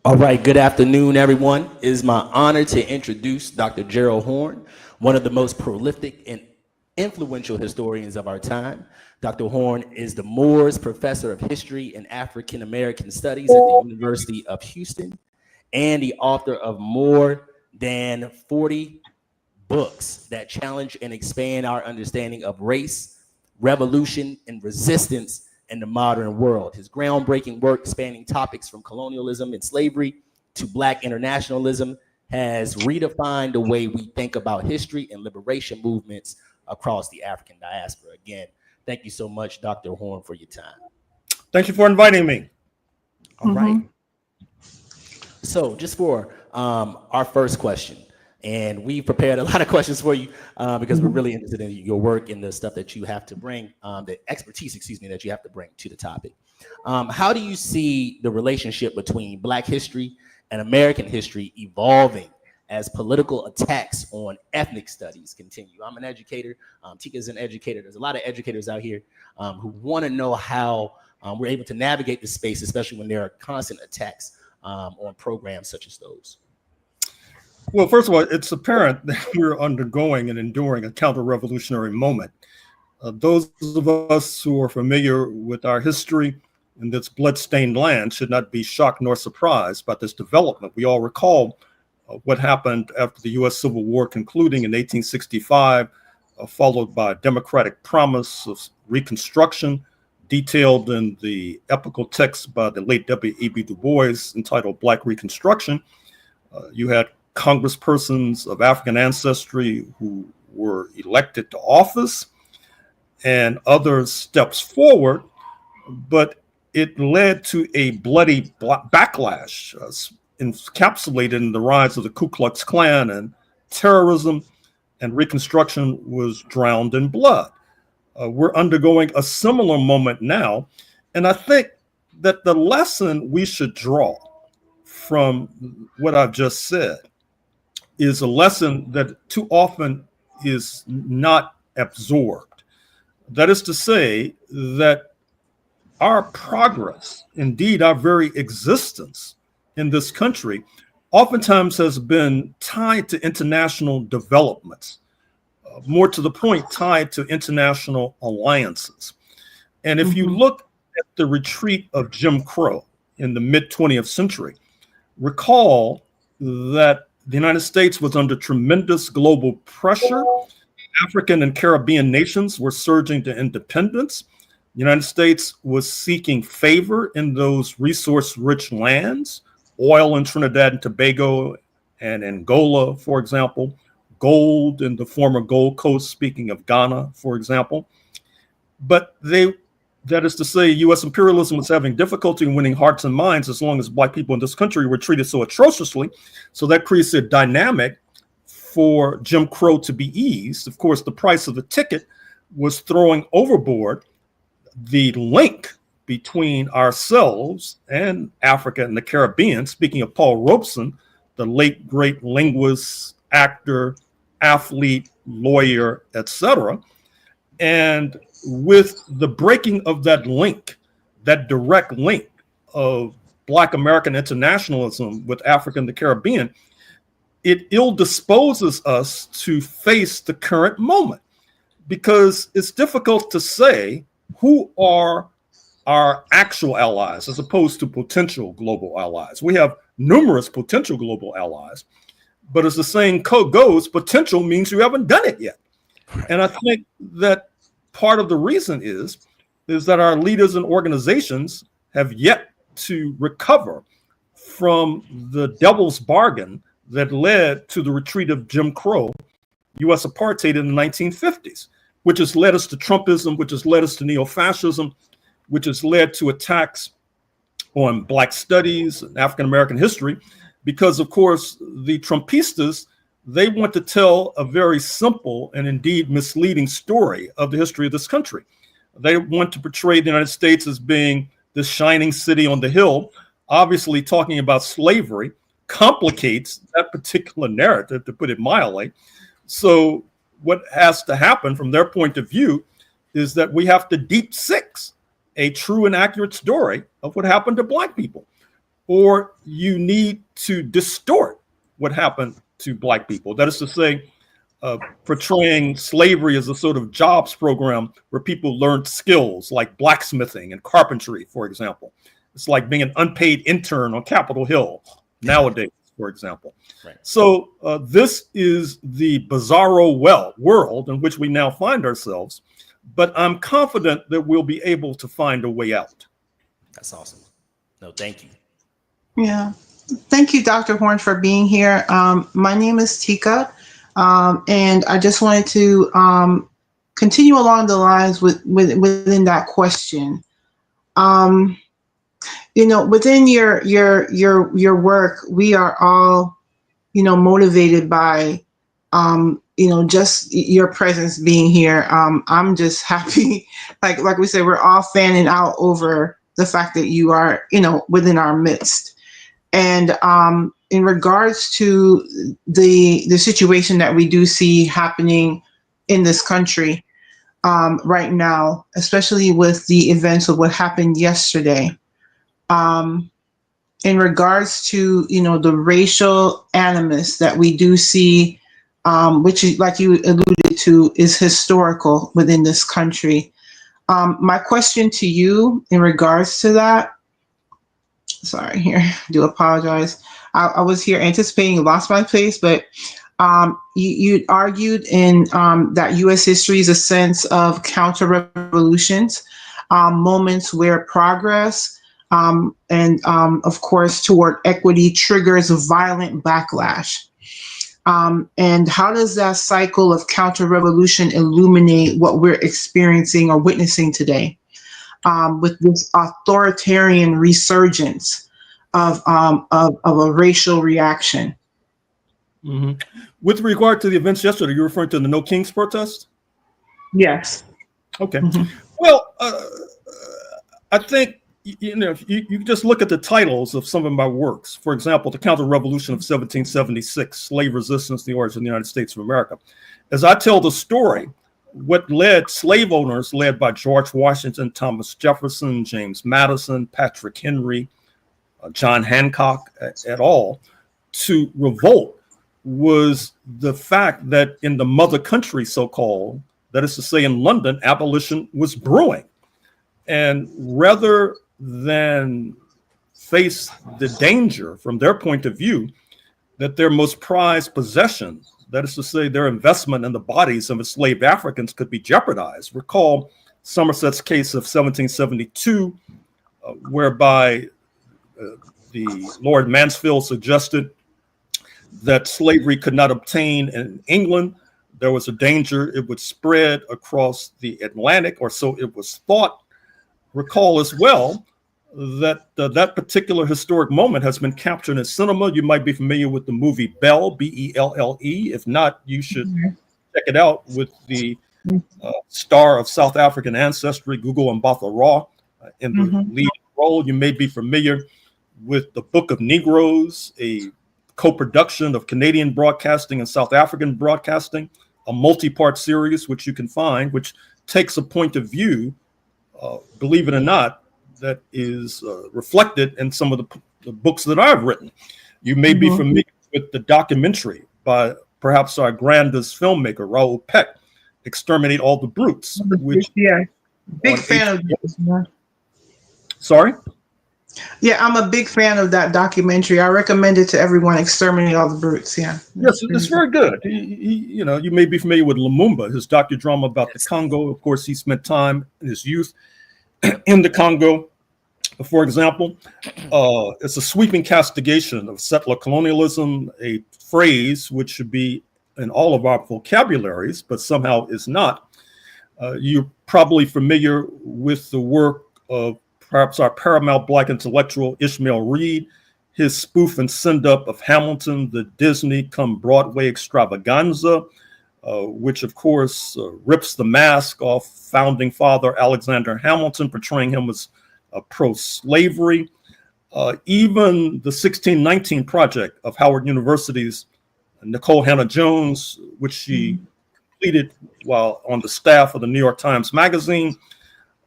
All right, good afternoon, everyone. It is my honor to introduce Dr. Gerald Horne, one of the most prolific and influential historians of our time. Dr. Horne is the Moores Professor of History and African American Studies at the University of Houston and the author of more than 40 books that challenge and expand our understanding of race, revolution, and resistance in the modern world. His groundbreaking work spanning topics from colonialism and slavery to Black internationalism has redefined the way we think about history and liberation movements across the African diaspora. Again, thank you so much, Dr. Horne, for your time. Thank you for inviting me. All right. So just for our first question, and we prepared a lot of questions for you because we're really interested in your work and the stuff that you have to bring, the expertise, that you have to bring to the topic. How do you see the relationship between Black history and American history evolving as political attacks on ethnic studies continue? I'm an educator. Tika's an educator. There's a lot of educators out here who want to know how we're able to navigate this space, especially when there are constant attacks on programs such as those. Well, first of all, it's apparent that we're undergoing and enduring a counter-revolutionary moment. Those of us who are familiar with our history in this blood-stained land should not be shocked nor surprised by this development. We all recall what happened after the U.S. Civil War concluding in 1865, followed by a democratic promise of Reconstruction, detailed in the epical text by the late W.E.B. Du Bois entitled Black Reconstruction. You had congresspersons of African ancestry who were elected to office and other steps forward, but it led to a bloody backlash encapsulated in the rise of the Ku Klux Klan and terrorism, and Reconstruction was drowned in blood. We're undergoing a similar moment now, and I think that the lesson we should draw from what I've just said is a lesson that too often is not absorbed. That is to say that our progress, indeed our very existence in this country, oftentimes has been tied to international developments, more to the point, tied to international alliances. And if you look at the retreat of Jim Crow in the mid-20th century, recall that the United States was under tremendous global pressure. African and Caribbean nations were surging to independence. The United States was seeking favor in those resource-rich lands, oil in Trinidad and Tobago and Angola, for example, gold in the former Gold Coast, speaking of Ghana, for example. But that is to say, U.S. imperialism was having difficulty in winning hearts and minds as long as Black people in this country were treated so atrociously. So that creates a dynamic for Jim Crow to be eased. Of course, the price of the ticket was throwing overboard the link between ourselves and Africa and the Caribbean. Speaking of Paul Robeson, the late great linguist, actor, athlete, lawyer, etc. And with the breaking of that link, that direct link of Black American internationalism with Africa and the Caribbean, it ill disposes us to face the current moment, because it's difficult to say who are our actual allies as opposed to potential global allies. We have numerous potential global allies, but as the saying goes, potential means you haven't done it yet. And I think that part of the reason is that our leaders and organizations have yet to recover from the devil's bargain that led to the retreat of Jim Crow, U.S. apartheid in the 1950s, which has led us to Trumpism, which has led us to neo-fascism, which has led to attacks on Black studies and African-American history, because, of course, the Trumpistas, they want to tell a very simple and indeed misleading story of the history of this country. They want to portray the United States as being this shining city on the hill. Obviously, talking about slavery complicates that particular narrative, to put it mildly. So what has to happen from their point of view is that we have to deep six a true and accurate story of what happened to Black people, or you need to distort what happened to Black people. That is to say, portraying slavery as a sort of jobs program where people learned skills like blacksmithing and carpentry, for example. It's like being an unpaid intern on Capitol Hill nowadays, for example. Right. So this is the bizarro world in which we now find ourselves, but I'm confident that we'll be able to find a way out. That's awesome. No, thank you. Yeah. Thank you, Dr. Horne, for being here. My name is Tika, and I just wanted to continue along the lines within that question. Within your work, we are all, motivated by, just your presence being here. I'm just happy, like we said, we're all fanning out over the fact that you are, within our midst. And in regards to the situation that we do see happening in this country right now, especially with the events of what happened yesterday, in regards to, the racial animus that we do see, which is, like you alluded to, is historical within this country. My question to you in regards to that, sorry, here, I do apologize. I was here anticipating, lost my place, but you argued in that U.S. history is a sense of counter-revolutions, moments where progress and of course, toward equity triggers violent backlash. And how does that cycle of counter-revolution illuminate what we're experiencing or witnessing today with this authoritarian resurgence of a racial reaction? Mm-hmm. With regard to the events yesterday, you're referring to the No Kings protest? Yes. Okay. Mm-hmm. Well, I think, if you just look at the titles of some of my works, for example, The Counter-Revolution of 1776, Slave Resistance, the Origin of the United States of America. As I tell the story, what led slave owners, led by George Washington, Thomas Jefferson, James Madison, Patrick Henry, John Hancock, et al., to revolt was the fact that in the mother country, so-called, that is to say in London, abolition was brewing. And rather than face the danger from their point of view that their most prized possession, that is to say their investment in the bodies of enslaved Africans, could be jeopardized. Recall Somerset's case of 1772, whereby the Lord Mansfield suggested that slavery could not obtain in England. There was a danger it would spread across the Atlantic, or so it was thought. Recall as well that that particular historic moment has been captured in cinema. You might be familiar with the movie Belle, Belle. If not, you should check it out with the star of South African ancestry, Gugu Mbatha-Raw, in the lead role. You may be familiar with The Book of Negroes, a co-production of Canadian broadcasting and South African broadcasting, a multi-part series which you can find, which takes a point of view, believe it or not, that is reflected in some of the books that I've written. You may be familiar with the documentary by perhaps our grandest filmmaker, Raoul Peck, Exterminate All the Brutes. Which, big fan of this. Sorry? Yeah, I'm a big fan of that documentary. I recommend it to everyone, Exterminate All the Brutes. Yeah. Yes, it's very good. You may be familiar with Lumumba, his docudrama about the Congo. Of course, he spent time in his youth in the Congo. For example, it's a sweeping castigation of settler colonialism, a phrase which should be in all of our vocabularies, but somehow is not. You're probably familiar with the work of perhaps our paramount Black intellectual, Ishmael Reed, his spoof and send-up of Hamilton, the Disney come Broadway extravaganza, which of course rips the mask off founding father Alexander Hamilton, portraying him as pro-slavery. Even the 1619 project of Howard University's Nicole Hannah-Jones, which she completed while on the staff of the New York Times Magazine.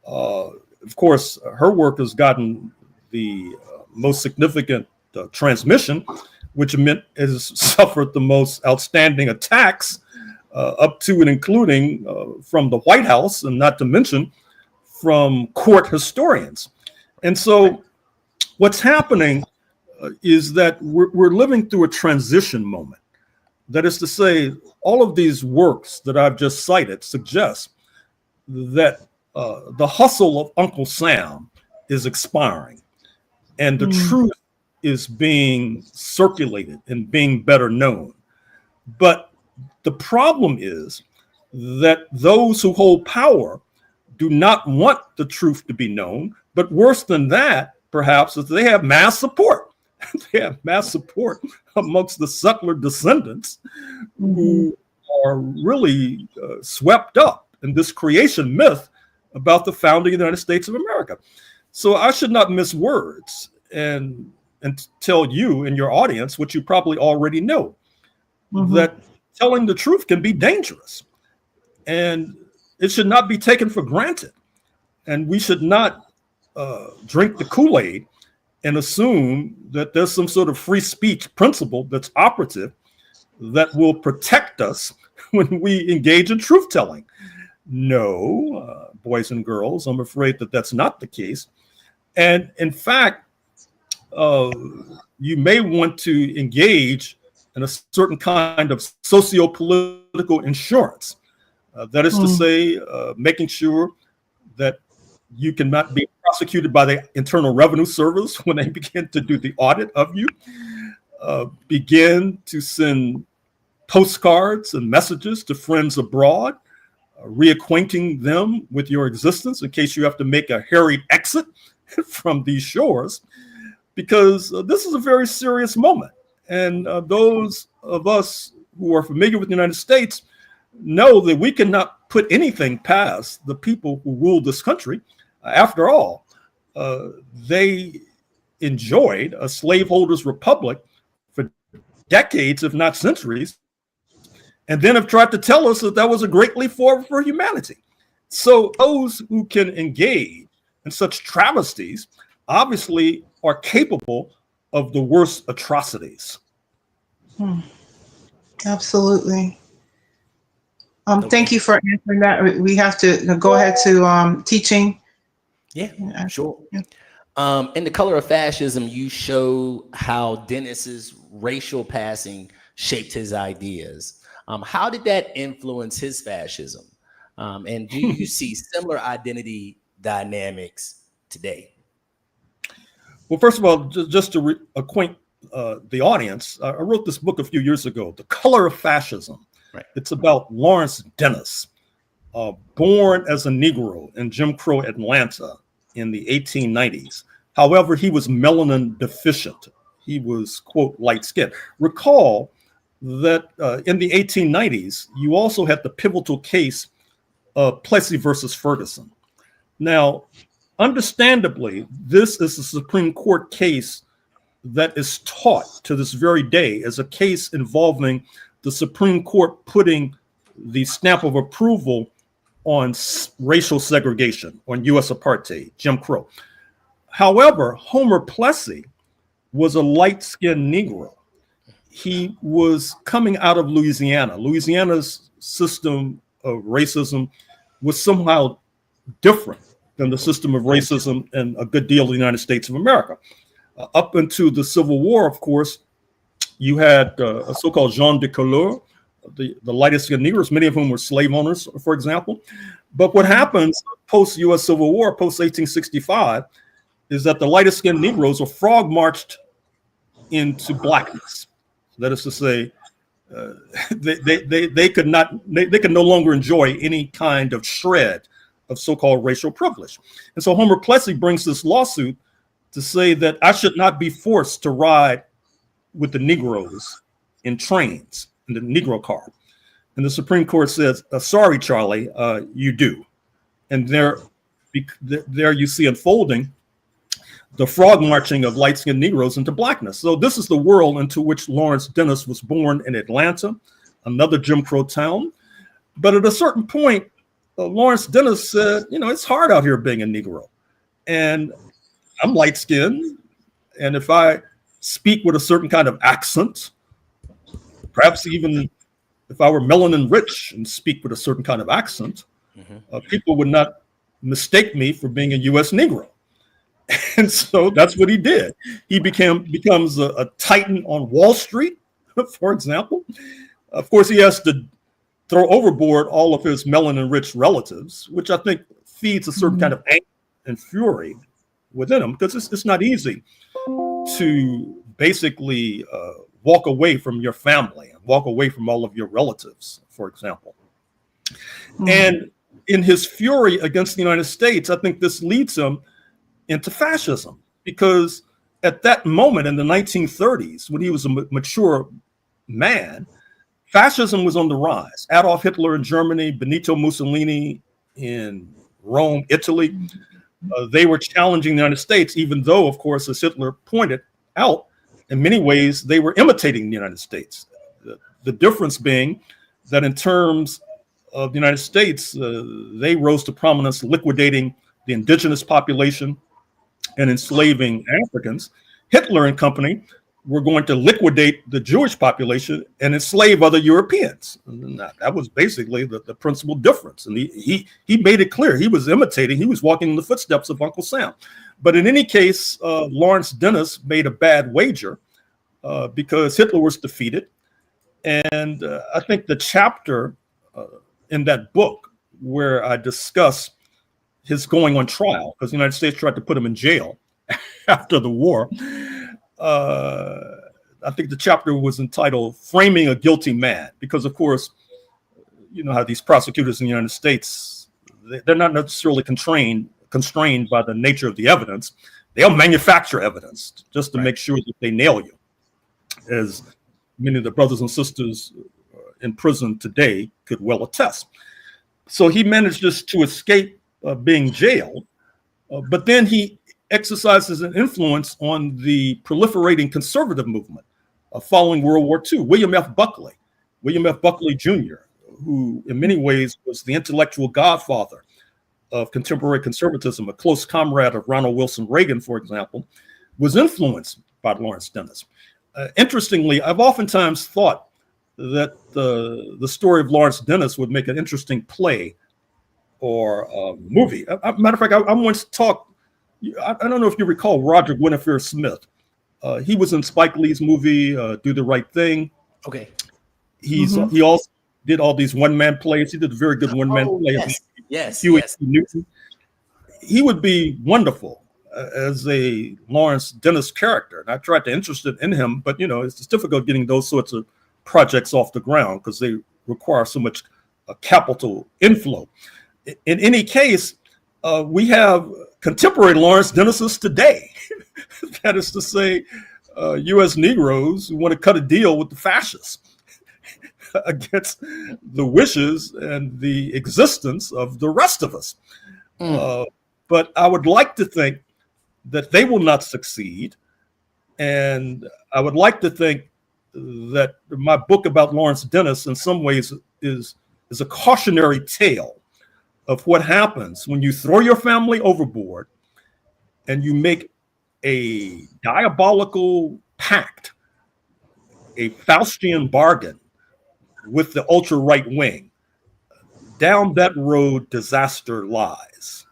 Of course, her work has gotten the most significant transmission, which meant it has suffered the most outstanding attacks up to and including from the White House, and not to mention from court historians. And so what's happening is that we're living through a transition moment. That is to say, all of these works that I've just cited suggest that the hustle of Uncle Sam is expiring, and the truth is being circulated and being better known. But the problem is that those who hold power do not want the truth to be known, but worse than that, perhaps, is they have mass support. They have mass support amongst the settler descendants who are really swept up in this creation myth about the founding of the United States of America. So I should not miss words and tell you and your audience what you probably already know, that telling the truth can be dangerous, and it should not be taken for granted. And we should not drink the Kool-Aid and assume that there's some sort of free speech principle that's operative that will protect us when we engage in truth telling. No, boys and girls, I'm afraid that that's not the case. And in fact, you may want to engage in a certain kind of socio-political insurance. That is to say, making sure that you cannot be prosecuted by the Internal Revenue Service when they begin to do the audit of you. Begin to send postcards and messages to friends abroad, reacquainting them with your existence in case you have to make a hurried exit from these shores, because this is a very serious moment. And those of us who are familiar with the United States know that we cannot put anything past the people who rule this country. After all, they enjoyed a slaveholders' republic for decades, if not centuries, and then have tried to tell us that that was a great leap forward for humanity. So those who can engage in such travesties obviously are capable of the worst atrocities. Absolutely. Thank you for answering that. We have to go ahead to teaching. Yeah, sure. In The Color of Fascism, you show how Dennis's racial passing shaped his ideas. How did that influence his fascism? And do you see similar identity dynamics today? Well, first of all, just to acquaint the audience, I wrote this book a few years ago, The Color of Fascism. Right. It's about Lawrence Dennis, born as a Negro in Jim Crow Atlanta in the 1890s. However, he was melanin deficient. He was, quote, light skinned. Recall that in the 1890s, you also had the pivotal case of Plessy versus Ferguson. Now, understandably, this is a Supreme Court case that is taught to this very day as a case involving the Supreme Court putting the stamp of approval on racial segregation, on U.S. apartheid, Jim Crow. However, Homer Plessy was a light-skinned Negro. He was coming out of Louisiana. Louisiana's system of racism was somehow different than the system of racism in a good deal of the United States of America. Up into the Civil War, of course, you had a so-called gens de couleur, the lightest skinned Negroes, many of whom were slave owners, for example. But what happens post-U.S. Civil War, post-1865, is that the lightest skinned Negroes were frog marched into blackness. That is to say, they could no longer enjoy any kind of shred of so-called racial privilege. And so Homer Plessy brings this lawsuit to say that I should not be forced to ride with the Negroes in trains, in the Negro car. And the Supreme Court says, sorry, Charlie, you do. And there you see unfolding the frog marching of light-skinned Negroes into blackness. So this is the world into which Lawrence Dennis was born in Atlanta, another Jim Crow town. But at a certain point, Lawrence Dennis said, it's hard out here being a Negro. And I'm light-skinned, And if I speak with a certain kind of accent, perhaps even if I were melanin rich and speak with a certain kind of accent, people would not mistake me for being a U.S. Negro. And so that's what he did. He becomes a titan on Wall Street, for example. Of course, he has to throw overboard all of his melanin-rich relatives, which I think feeds a certain kind of anger and fury within him, because it's not easy to basically walk away from your family and walk away from all of your relatives, for example. And in his fury against the United States, I think this leads him into fascism, because at that moment in the 1930s, when he was a mature man, fascism was on the rise. Adolf Hitler in Germany, Benito Mussolini in Rome, Italy, they were challenging the United States, even though, of course, as Hitler pointed out, in many ways, they were imitating the United States. The difference being that in terms of the United States, they rose to prominence liquidating the indigenous population and enslaving Africans. Hitler and company were going to liquidate the Jewish population and enslave other Europeans. And that was basically the principal difference. And he made it clear he was imitating, he was walking in the footsteps of Uncle Sam. But in any case, Lawrence Dennis made a bad wager because Hitler was defeated. And I think the chapter in that book where I discuss his going on trial, because the United States tried to put him in jail after the war. I think the chapter was entitled Framing a Guilty Man, because of course, you know how these prosecutors in the United States, they're not necessarily constrained by the nature of the evidence. They'll manufacture evidence just to make sure that they nail you, as many of the brothers and sisters in prison today could well attest. So he managed just to escape being jailed, but then he exercises an influence on the proliferating conservative movement following World War II. William F. Buckley Jr., who in many ways was the intellectual godfather of contemporary conservatism, a close comrade of Ronald Wilson Reagan, for example, was influenced by Lawrence Dennis. Interestingly, I've oftentimes thought that the story of Lawrence Dennis would make an interesting play or a movie. Matter of fact, I once talked, I don't know if you recall Roger Guinevere Smith. He was in Spike Lee's movie, Do the Right Thing. Okay. He also did all these one-man plays. He did a very good one-man play. Yes. Huey Newton. He would be wonderful as a Lawrence Dennis character. And I tried to interest in him, but you know, it's difficult getting those sorts of projects off the ground because they require so much capital inflow. In any case, we have contemporary Lawrence Dennises today. That is to say, U.S. Negroes who want to cut a deal with the fascists against the wishes and the existence of the rest of us. But I would like to think that they will not succeed. And I would like to think that my book about Lawrence Dennis in some ways is a cautionary tale of what happens when you throw your family overboard and you make a diabolical pact, a Faustian bargain with the ultra right wing. Down that road, disaster lies.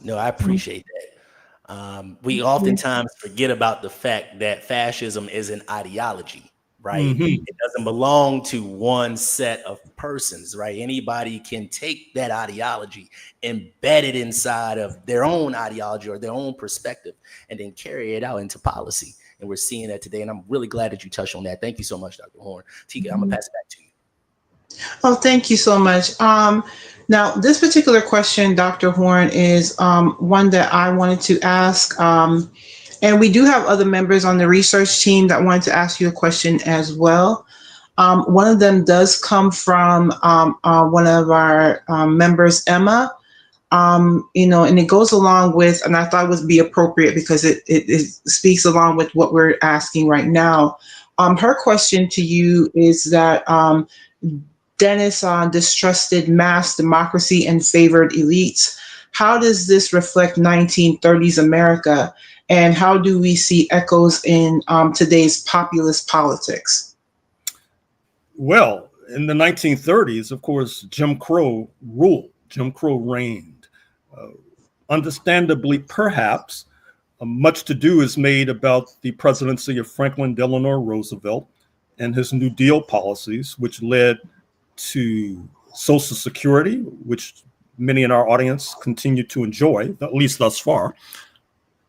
No, I appreciate that. We oftentimes forget about the fact that fascism is an ideology. Right. It doesn't belong to one set of persons, right? Anybody can take that ideology, embed it inside of their own ideology or their own perspective, and then carry it out into policy. And we're seeing that today. And I'm really glad that you touched on that. Thank you so much, Dr. Horne. Tika, I'm gonna pass it back to you. Oh, thank you so much. Now, this particular question, Dr. Horne, is one that I wanted to ask. And we do have other members on the research team that wanted to ask you a question as well. One of them does come from one of our members, Emma. You know, and it goes along with, and I thought it would be appropriate because it speaks along with what we're asking right now. Her question to you is that Dennis distrusted mass democracy and favored elites. How does this reflect 1930s America? And how do we see echoes in today's populist politics? Well, in the 1930s, of course, Jim Crow ruled. Jim Crow reigned. Understandably, perhaps, much to do is made about the presidency of Franklin Delano Roosevelt and his New Deal policies, which led to Social Security, which many in our audience continue to enjoy, at least thus far,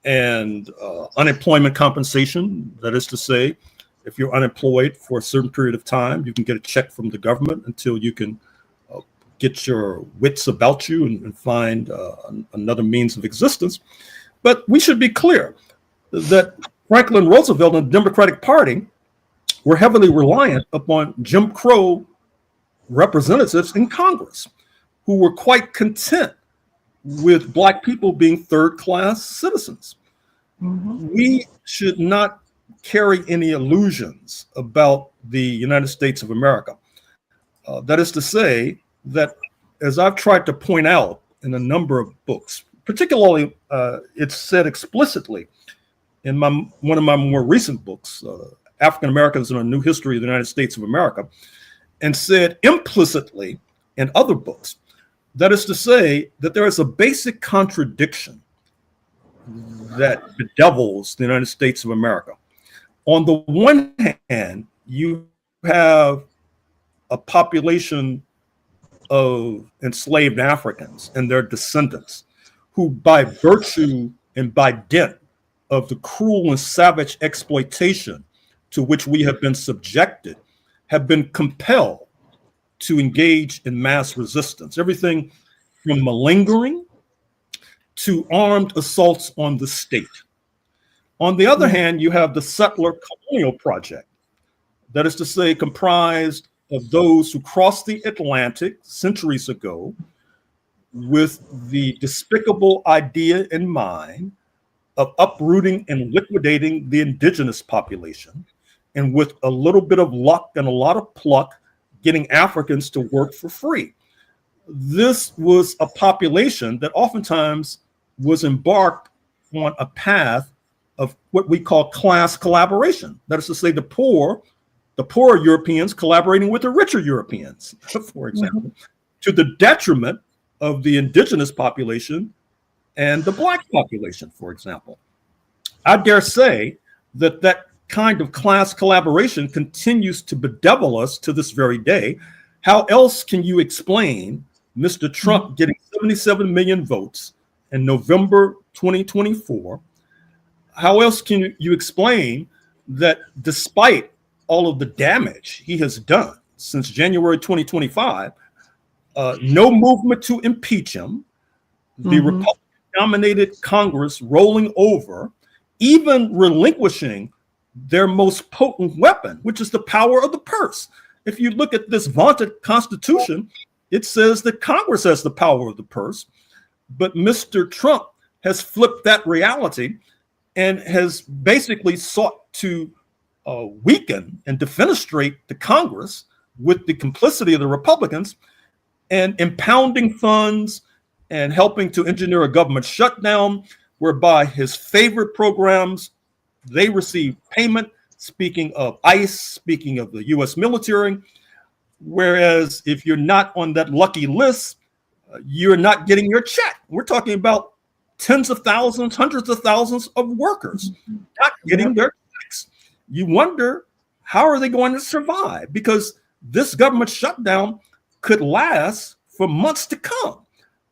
and unemployment compensation. That is to say, if you're unemployed for a certain period of time, you can get a check from the government until you can get your wits about you and find another means of existence. But we should be clear that Franklin Roosevelt and the Democratic Party were heavily reliant upon Jim Crow representatives in Congress who were quite content with Black people being third-class citizens. We should not carry any illusions about the United States of America. That is to say that, as I've tried to point out in a number of books, particularly it's said explicitly in one of my more recent books, African Americans in a New History of the United States of America, and said implicitly in other books. That is to say that there is a basic contradiction that bedevils the United States of America. On the one hand, you have a population of enslaved Africans and their descendants who, by virtue and by dint of the cruel and savage exploitation to which we have been subjected, have been compelled to engage in mass resistance. Everything from malingering to armed assaults on the state. On the other hand, you have the settler colonial project, that is to say, comprised of those who crossed the Atlantic centuries ago with the despicable idea in mind of uprooting and liquidating the indigenous population, and with a little bit of luck and a lot of pluck, getting Africans to work for free. This was a population that oftentimes was embarked on a path of what we call class collaboration. That is to say, the poorer Europeans collaborating with the richer Europeans, for example, to the detriment of the indigenous population and the Black population, for example. I dare say that that kind of class collaboration continues to bedevil us to this very day. How else can you explain Mr. Trump getting 77 million votes in November 2024? How else can you explain that despite all of the damage he has done since January 2025, no movement to impeach him, the Republican-dominated Congress rolling over, even relinquishing their most potent weapon, which is the power of the purse. If you look at this vaunted Constitution, it says that Congress has the power of the purse, but Mr. Trump has flipped that reality and has basically sought to weaken and defenestrate the Congress with the complicity of the Republicans and impounding funds and helping to engineer a government shutdown whereby his favorite programs, they receive payment, speaking of ICE, speaking of the US military, whereas if you're not on that lucky list, you're not getting your check. We're talking about tens of thousands, hundreds of thousands of workers not getting their checks. You wonder, how are they going to survive? Because this government shutdown could last for months to come.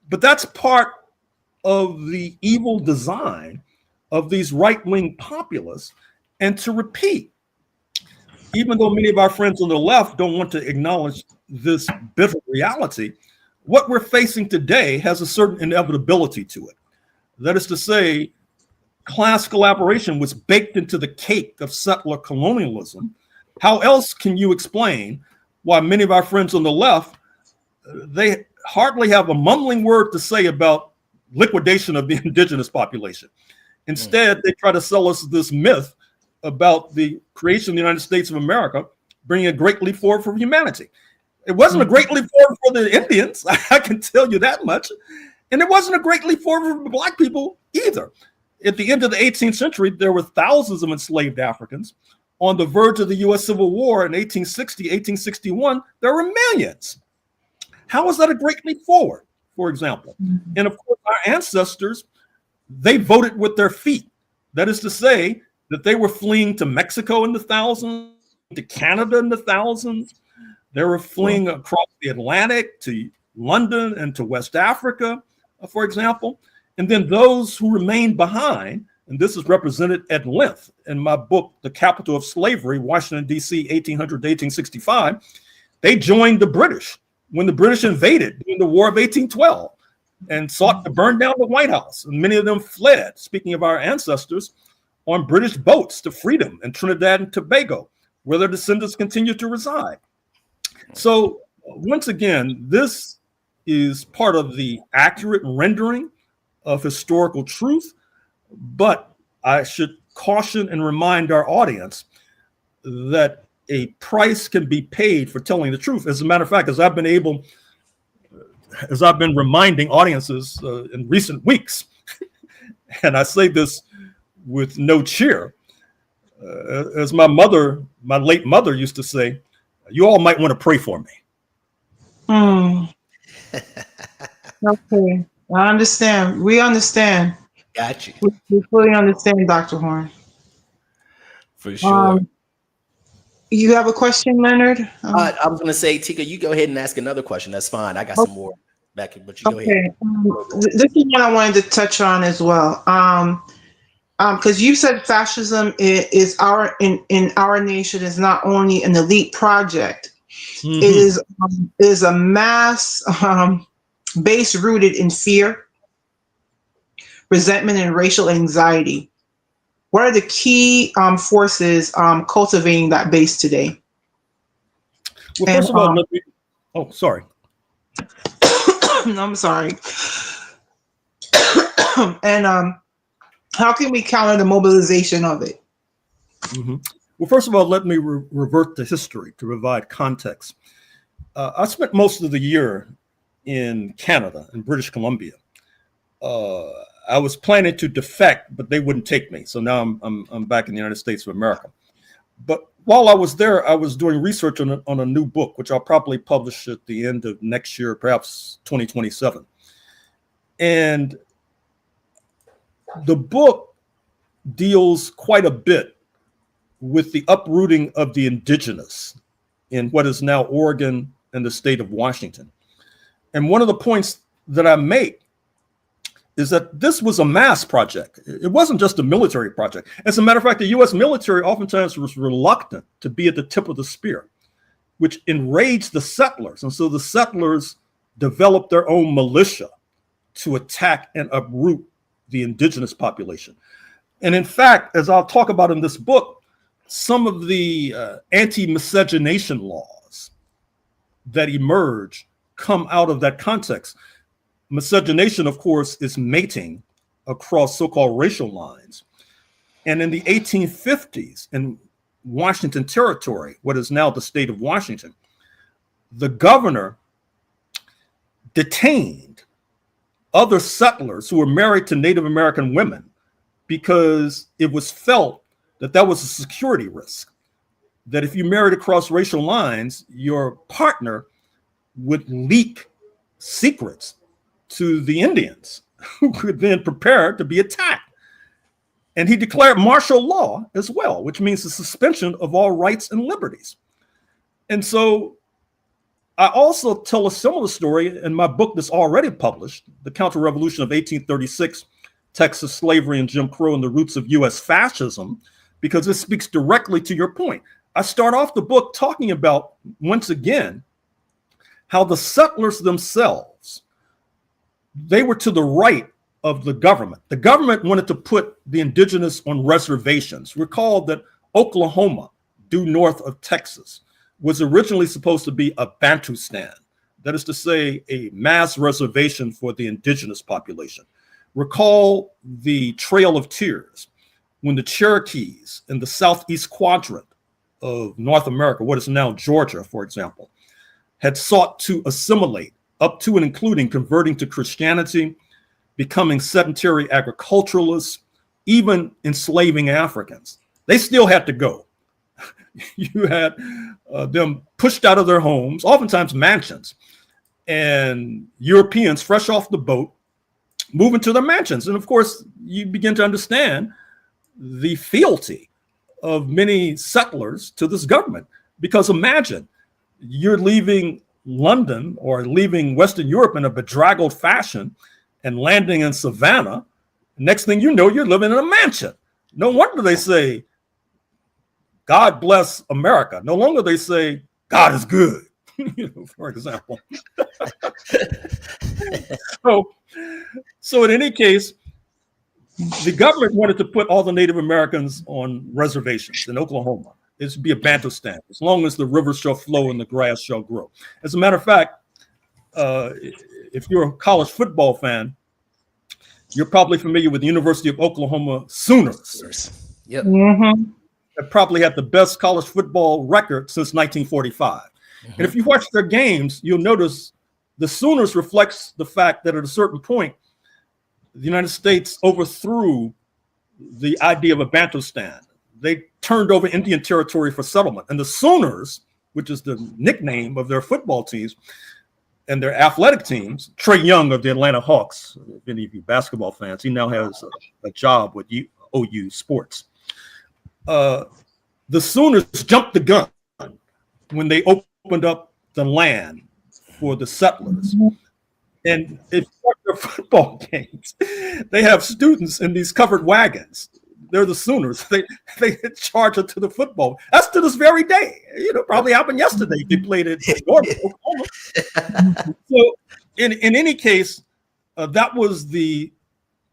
But that's part of the evil design of these right-wing populists. And to repeat, even though many of our friends on the left don't want to acknowledge this bitter reality, what we're facing today has a certain inevitability to it. That is to say, class collaboration was baked into the cake of settler colonialism. How else can you explain why many of our friends on the left, they hardly have a mumbling word to say about liquidation of the indigenous population? Instead, they try to sell us this myth about the creation of the United States of America, bringing a great leap forward for humanity. It wasn't a great leap forward for the Indians, I can tell you that much. And it wasn't a great leap forward for Black people either. At the end of the 18th century, there were thousands of enslaved Africans. On the verge of the US Civil War in 1860, 1861, there were millions. How was that a great leap forward, for example? And of course, our ancestors, they voted with their feet. That is to say that they were fleeing to Mexico in the thousands, to Canada in the thousands. They were fleeing across the Atlantic to London and to West Africa, for example. And then those who remained behind, and this is represented at length in my book, The Capital of Slavery, Washington, D.C., 1800 to 1865, they joined the British when the British invaded during the War of 1812 and sought to burn down the White House. And many of them fled, speaking of our ancestors, on British boats to freedom in Trinidad and Tobago, where their descendants continue to reside. So once again, this is part of the accurate rendering of historical truth, but I should caution and remind our audience that a price can be paid for telling the truth. As a matter of fact, as I've been reminding audiences in recent weeks, and I say this with no cheer, as my late mother used to say, you all might want to pray for me. Okay, I understand. We understand. Got you. We fully understand, Dr. Horne. For sure. You have a question, Leonard? I was going to say, Tika, you go ahead and ask another question. That's fine. I got some more back, but you go ahead. This is what I wanted to touch on as well. Because you said fascism is in our nation is not only an elite project, it is a mass base rooted in fear, resentment, and racial anxiety. What are the key forces cultivating that base today? Well, first of all, sorry. No, I'm sorry. And how can we counter the mobilization of it? Well, first of all, let me revert to history to provide context. I spent most of the year in Canada, in British Columbia. I was planning to defect, but they wouldn't take me. So now I'm back in the United States of America. But while I was there, I was doing research on a new book, which I'll probably publish at the end of next year, perhaps 2027. And the book deals quite a bit with the uprooting of the indigenous in what is now Oregon and the state of Washington. And one of the points that I make is that this was a mass project. It wasn't just a military project. As a matter of fact, the US military oftentimes was reluctant to be at the tip of the spear, which enraged the settlers. And so the settlers developed their own militia to attack and uproot the indigenous population. And in fact, as I'll talk about in this book, some of the anti-miscegenation laws that emerge come out of that context. Miscegenation, of course, is mating across so-called racial lines. And in the 1850s, in Washington Territory, what is now the state of Washington, the governor detained other settlers who were married to Native American women because it was felt that that was a security risk, that if you married across racial lines, your partner would leak secrets to the Indians, who could then prepare to be attacked. And he declared martial law as well, which means the suspension of all rights and liberties. And so I also tell a similar story in my book that's already published, The Counterrevolution of 1836, Texas Slavery and Jim Crow and the Roots of US Fascism, because it speaks directly to your point. I start off the book talking about, once again, how the settlers themselves, they were to the right of the government. The government wanted to put the indigenous on reservations. Recall that Oklahoma, due north of Texas, was originally supposed to be a Bantustan. That is to say, a mass reservation for the indigenous population. Recall the Trail of Tears, when the Cherokees in the southeast quadrant of North America, what is now Georgia, for example, had sought to assimilate up to and including converting to Christianity, becoming sedentary agriculturalists, even enslaving Africans. They still had to go. You had them pushed out of their homes, oftentimes mansions, and Europeans fresh off the boat moving to their mansions. And of course, you begin to understand the fealty of many settlers to this government. Because imagine you're leaving London or leaving Western Europe in a bedraggled fashion and landing in Savannah. Next thing you know, you're living in a mansion. No wonder they say, God bless America. No longer they say, God is good, for example. So in any case, the government wanted to put all the Native Americans on reservations in Oklahoma. It should be a Bantustan, as long as the river shall flow and the grass shall grow. As a matter of fact, if you're a college football fan, you're probably familiar with the University of Oklahoma Sooners. Yep. Mm-hmm. That probably had the best college football record since 1945. Mm-hmm. And if you watch their games, you'll notice the Sooners reflects the fact that at a certain point, the United States overthrew the idea of a Bantustan. They turned over Indian territory for settlement. And the Sooners, which is the nickname of their football teams and their athletic teams, Trey Young of the Atlanta Hawks, if any of you basketball fans, he now has a job with OU Sports. The Sooners jumped the gun when they opened up the land for the settlers. And if you watch their football games, they have students in these covered wagons. They're the Sooners. They charge it to the football. That's to this very day. Probably happened yesterday. They played it in North Oklahoma. So in any case, that was the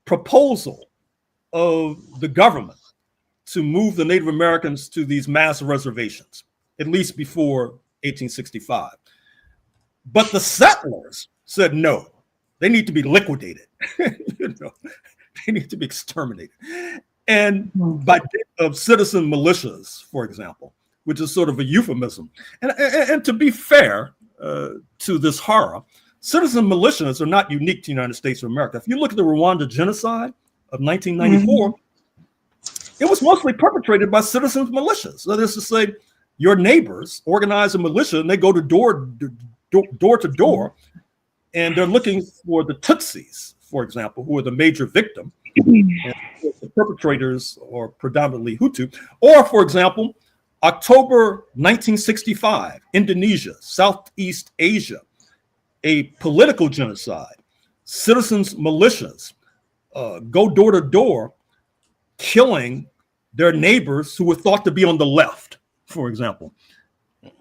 proposal of the government to move the Native Americans to these mass reservations, at least before 1865. But the settlers said no, they need to be liquidated. They need to be exterminated. And by dint of citizen militias, for example, which is sort of a euphemism. And to be fair to this horror, citizen militias are not unique to the United States of America. If you look at the Rwanda genocide of 1994, it was mostly perpetrated by citizens militias. That is to say, your neighbors organize a militia and they go to door to door, and they're looking for the Tutsis, for example, who are the major victim. And the perpetrators are predominantly Hutu. Or, for example, October 1965, Indonesia, Southeast Asia, a political genocide. Citizens militias go door to door, killing their neighbors who were thought to be on the left, for example.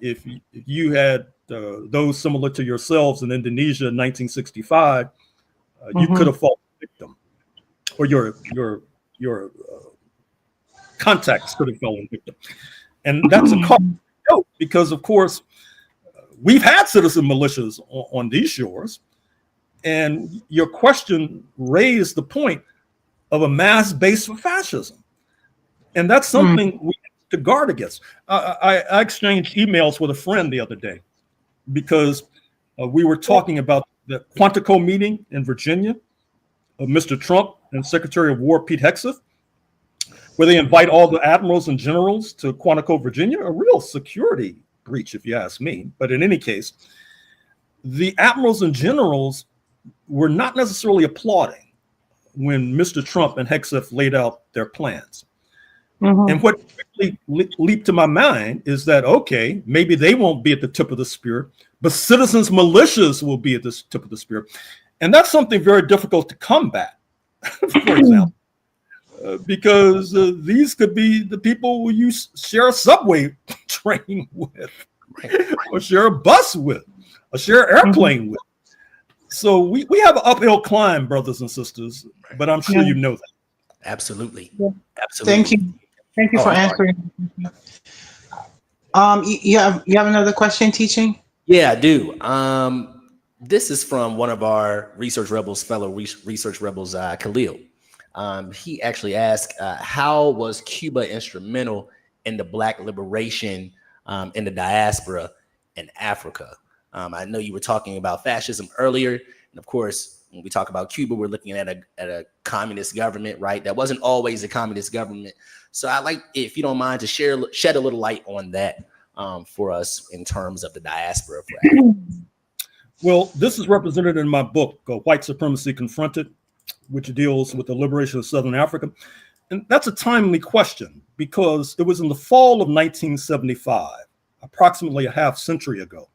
If you had those similar to yourselves in Indonesia in 1965, you could have fallen victim, or your contacts could have fallen victim. And that's a joke because, of course, we've had citizen militias on these shores. And your question raised the point of a mass base for fascism. And that's something we have to guard against. I exchanged emails with a friend the other day because we were talking about the Quantico meeting in Virginia of Mr. Trump and Secretary of War Pete Hegseth, where they invite all the admirals and generals to Quantico, Virginia, a real security breach, if you ask me. But in any case, the admirals and generals were not necessarily applauding when Mr. Trump and Hegseth laid out their plans. And what quickly leaped to my mind is that, okay, maybe they won't be at the tip of the spear, but citizens militias will be at the tip of the spear. And that's something very difficult to combat, for example, because these could be the people who you share a subway train with, or share a bus with, or share an airplane with. So we have an uphill climb, brothers and sisters, but I'm sure you know that. Absolutely. Yeah. Absolutely. Thank you. Thank you for answering. You have another question, teaching? Yeah, I do. This is from one of our research rebels, fellow research rebels, Khalil. He actually asked, how was Cuba instrumental in the Black liberation in the diaspora in Africa? I know you were talking about fascism earlier, and of course, when we talk about Cuba, we're looking at a communist government, right? That wasn't always a communist government. So I'd like, if you don't mind, to shed a little light on that for us in terms of the diaspora for Africa. Well, this is represented in my book, White Supremacy Confronted, which deals with the liberation of Southern Africa. And that's a timely question because it was in the fall of 1975, approximately a half century ago,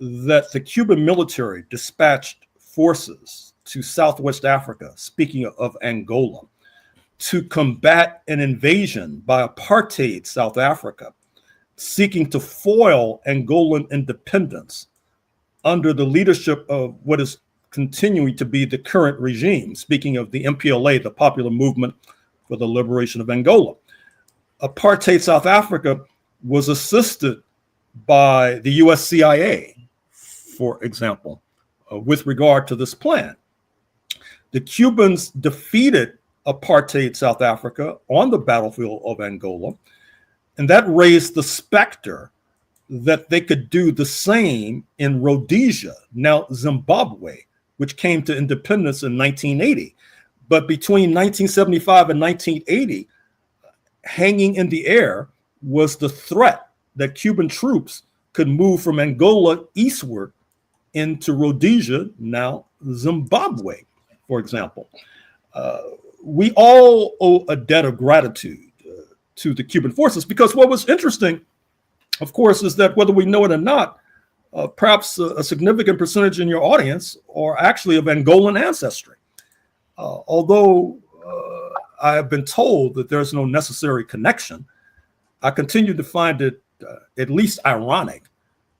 that the Cuban military dispatched forces to Southwest Africa, speaking of Angola, to combat an invasion by apartheid South Africa, seeking to foil Angolan independence under the leadership of what is continuing to be the current regime, speaking of the MPLA, the Popular Movement for the Liberation of Angola. Apartheid South Africa was assisted by the US CIA, for example, with regard to this plan. The Cubans defeated apartheid South Africa on the battlefield of Angola, and that raised the specter that they could do the same in Rhodesia, now Zimbabwe, which came to independence in 1980. But between 1975 and 1980, hanging in the air was the threat that Cuban troops could move from Angola eastward into Rhodesia, now Zimbabwe, for example. We all owe a debt of gratitude to the Cuban forces, because what was interesting, of course, is that whether we know it or not, perhaps a significant percentage in your audience are actually of Angolan ancestry. Although I have been told that there's no necessary connection, I continue to find it at least ironic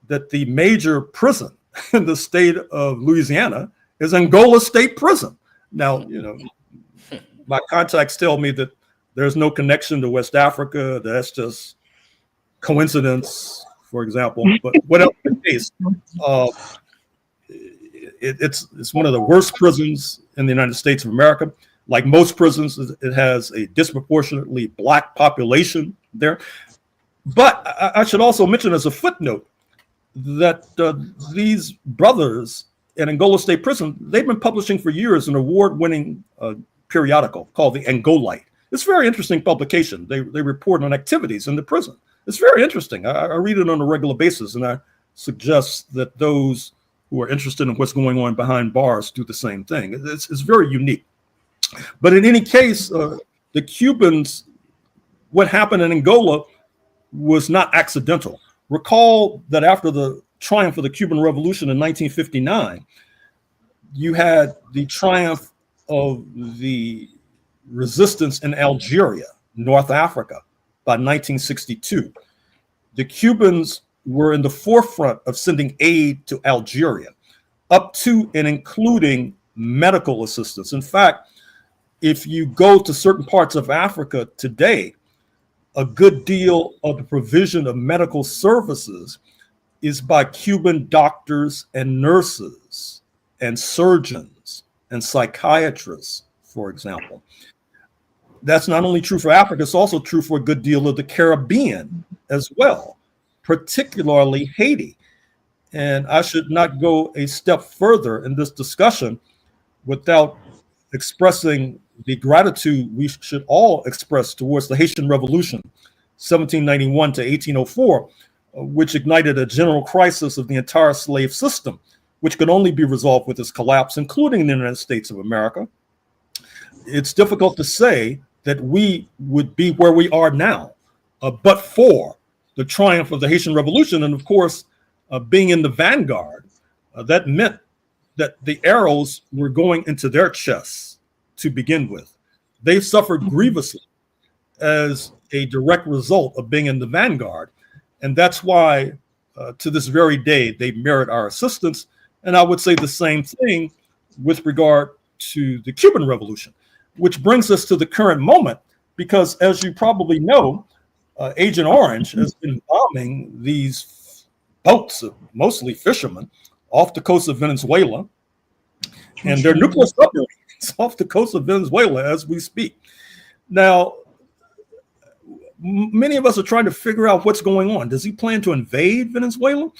that the major prison in the state of Louisiana is Angola State Prison. Now, my contacts tell me that there's no connection to West Africa. That's just coincidence, for example. But whatever the case, it's one of the worst prisons in the United States of America. Like most prisons, it has a disproportionately Black population there. But I should also mention as a footnote that these brothers in Angola State Prison, they've been publishing for years an award-winning periodical called The Angolite. It's a very interesting publication. They report on activities in the prison. It's very interesting. I read it on a regular basis, and I suggest that those who are interested in what's going on behind bars do the same thing. It's very unique. But in any case, the Cubans, what happened in Angola was not accidental. Recall that after the triumph of the Cuban Revolution in 1959, you had the triumph of the resistance in Algeria, North Africa, by 1962. The Cubans were in the forefront of sending aid to Algeria, up to and including medical assistance. In fact, if you go to certain parts of Africa today, a good deal of the provision of medical services is by Cuban doctors and nurses and surgeons and psychiatrists, for example. That's not only true for Africa, it's also true for a good deal of the Caribbean as well, particularly Haiti. And I should not go a step further in this discussion without expressing the gratitude we should all express towards the Haitian Revolution, 1791 to 1804, which ignited a general crisis of the entire slave system, which could only be resolved with its collapse, including the United States of America. It's difficult to say that we would be where we are now, but for the triumph of the Haitian Revolution. And of course, being in the vanguard, that meant that the arrows were going into their chests to begin with. They suffered grievously as a direct result of being in the vanguard. And that's why to this very day, they merit our assistance. And I would say the same thing with regard to the Cuban Revolution, which brings us to the current moment, because as you probably know, Agent Orange has been bombing these boats, mostly fishermen, off the coast of Venezuela, and they're nuclear submarines off the coast of Venezuela as we speak. Now, many of us are trying to figure out what's going on. Does he plan to invade Venezuela?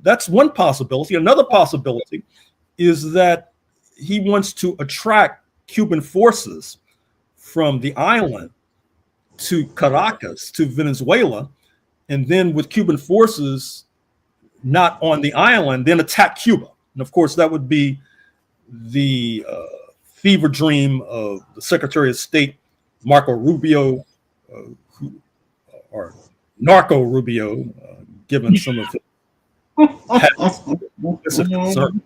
That's one possibility. Another possibility is that he wants to attract Cuban forces from the island to Caracas, to Venezuela, and then with Cuban forces not on the island, then attack Cuba. And of course, that would be the fever dream of the Secretary of State, Marco Rubio, or Narco Rubio, given some of his concerns.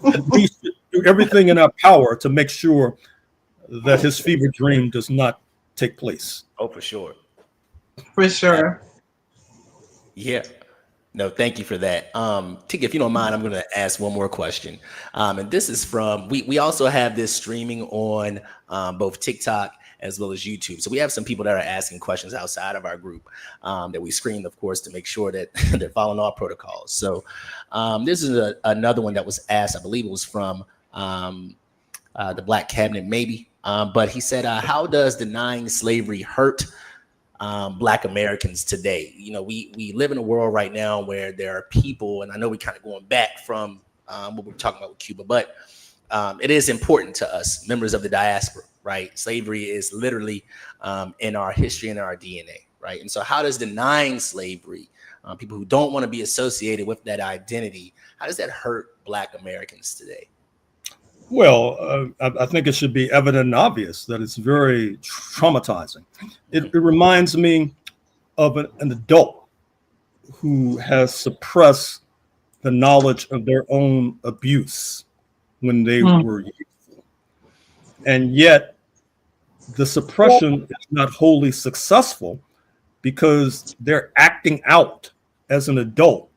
And we should do everything in our power to make sure that his fever dream does not take place. Oh, for sure. For sure. Yeah. No, thank you for that. Tika, if you don't mind, I'm going to ask one more question. And this is from, we also have this streaming on both TikTok as well as YouTube. So we have some people that are asking questions outside of our group that we screened, of course, to make sure that they're following all protocols. So this is another one that was asked, I believe it was from the Black Cabinet, maybe. But he said, how does denying slavery hurt Black Americans today? You know, we live in a world right now where there are people, and I know we're kind of going back from what we were talking about with Cuba, but it is important to us, members of the diaspora, right? Slavery is literally in our history and our DNA, right? And so how does denying slavery, people who don't want to be associated with that identity, how does that hurt Black Americans today? Well, I think it should be evident and obvious that it's very traumatizing. It reminds me of an adult who has suppressed the knowledge of their own abuse when they were youthful. And yet the suppression is not wholly successful because they're acting out as an adult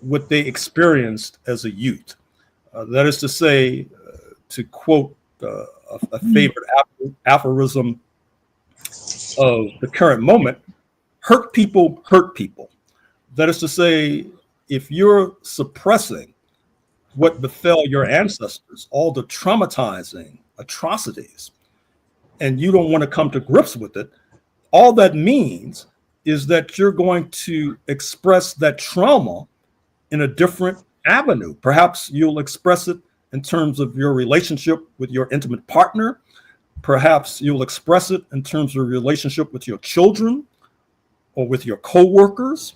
what they experienced as a youth. That is to say, to quote a favorite aphorism of the current moment, hurt people hurt people. That is to say, if you're suppressing what befell your ancestors, all the traumatizing atrocities, and you don't want to come to grips with it, all that means is that you're going to express that trauma in a different avenue. Perhaps you'll express it in terms of your relationship with your intimate partner. Perhaps you'll express it in terms of your relationship with your children, or with your coworkers,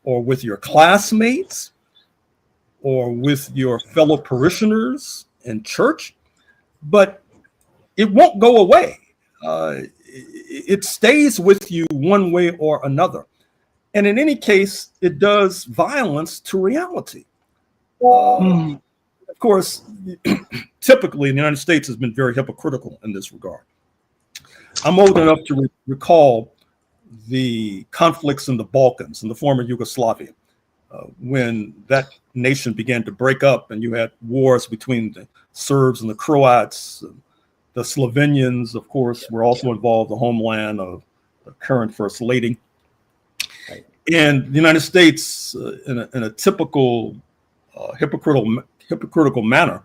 or with your classmates, or with your fellow parishioners in church. But it won't go away. It stays with you one way or another. And in any case, it does violence to reality. Of course, typically the United States has been very hypocritical in this regard. I'm old enough to recall the conflicts in the Balkans, in the former Yugoslavia, when that nation began to break up and you had wars between the Serbs and the Croats. The Slovenians, of course, were also involved, the homeland of the current First Lady. And the United States, in a typical hypocritical manner,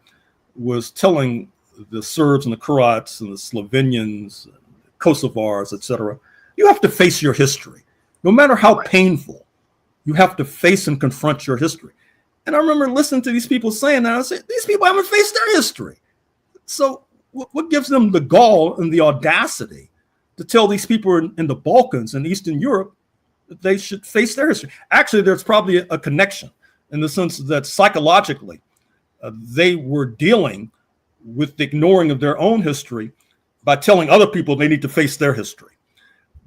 was telling the Serbs and the Croats and the Slovenians, Kosovars, etc., you have to face your history. No matter how painful, you have to face and confront your history. And I remember listening to these people saying that. I said, these people haven't faced their history. So what gives them the gall and the audacity to tell these people in the Balkans and Eastern Europe that they should face their history? Actually, there's probably a connection in the sense that psychologically, they were dealing with the ignoring of their own history by telling other people they need to face their history.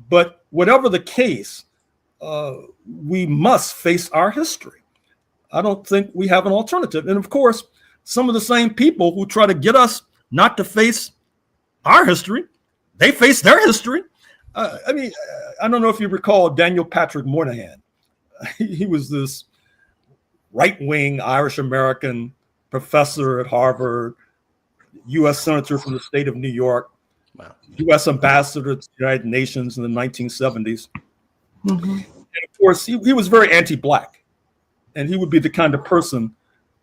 But whatever the case, we must face our history. I don't think we have an alternative. And of course, some of the same people who try to get us not to face our history, they face their history. I mean, I don't know if you recall Daniel Patrick Moynihan. He was this right-wing Irish-American professor at Harvard, U.S. senator from the state of New York, U.S. ambassador to the United Nations in the 1970s. And of course, he was very anti-Black. And he would be the kind of person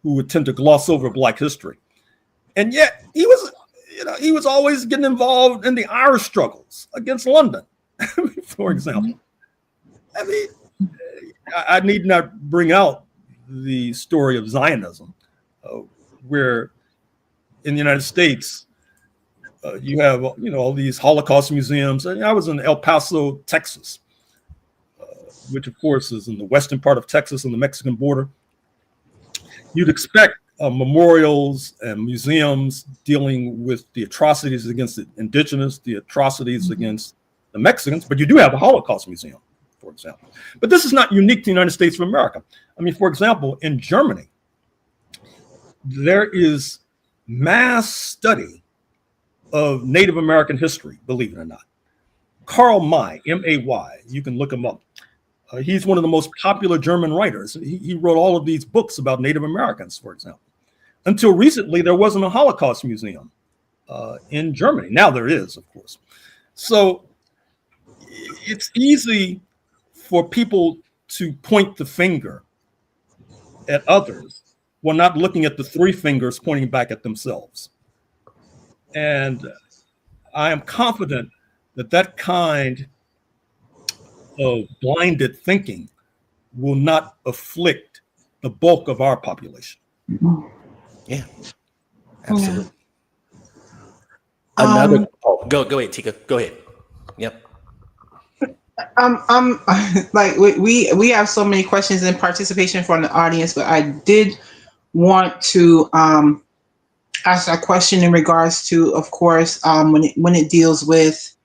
who would tend to gloss over Black history. And yet he was always getting involved in the Irish struggles against London, for example. I mean, I need not bring out the story of Zionism, where in the United States, you have, all these Holocaust museums. And I was in El Paso, Texas, which of course is in the western part of Texas on the Mexican border. You'd expect memorials and museums dealing with the atrocities against the indigenous, the atrocities against the Mexicans, but you do have a Holocaust museum, for example. But this is not unique to the United States of America. I mean, for example, in Germany, there is mass study of Native American history, believe it or not. Karl May, M-A-Y, you can look him up. He's one of the most popular German writers. He wrote all of these books about Native Americans, for example. Until recently, there wasn't a Holocaust museum in Germany. Now there is, of course. So it's easy for people to point the finger at others while not looking at the three fingers pointing back at themselves. And I am confident that that kind of blinded thinking will not afflict the bulk of our population. Yeah, absolutely. Another. Go ahead, Tika. Go ahead. Yep. I'm like we have so many questions and participation from the audience, but I did want to ask a question in regards to, of course, when it deals with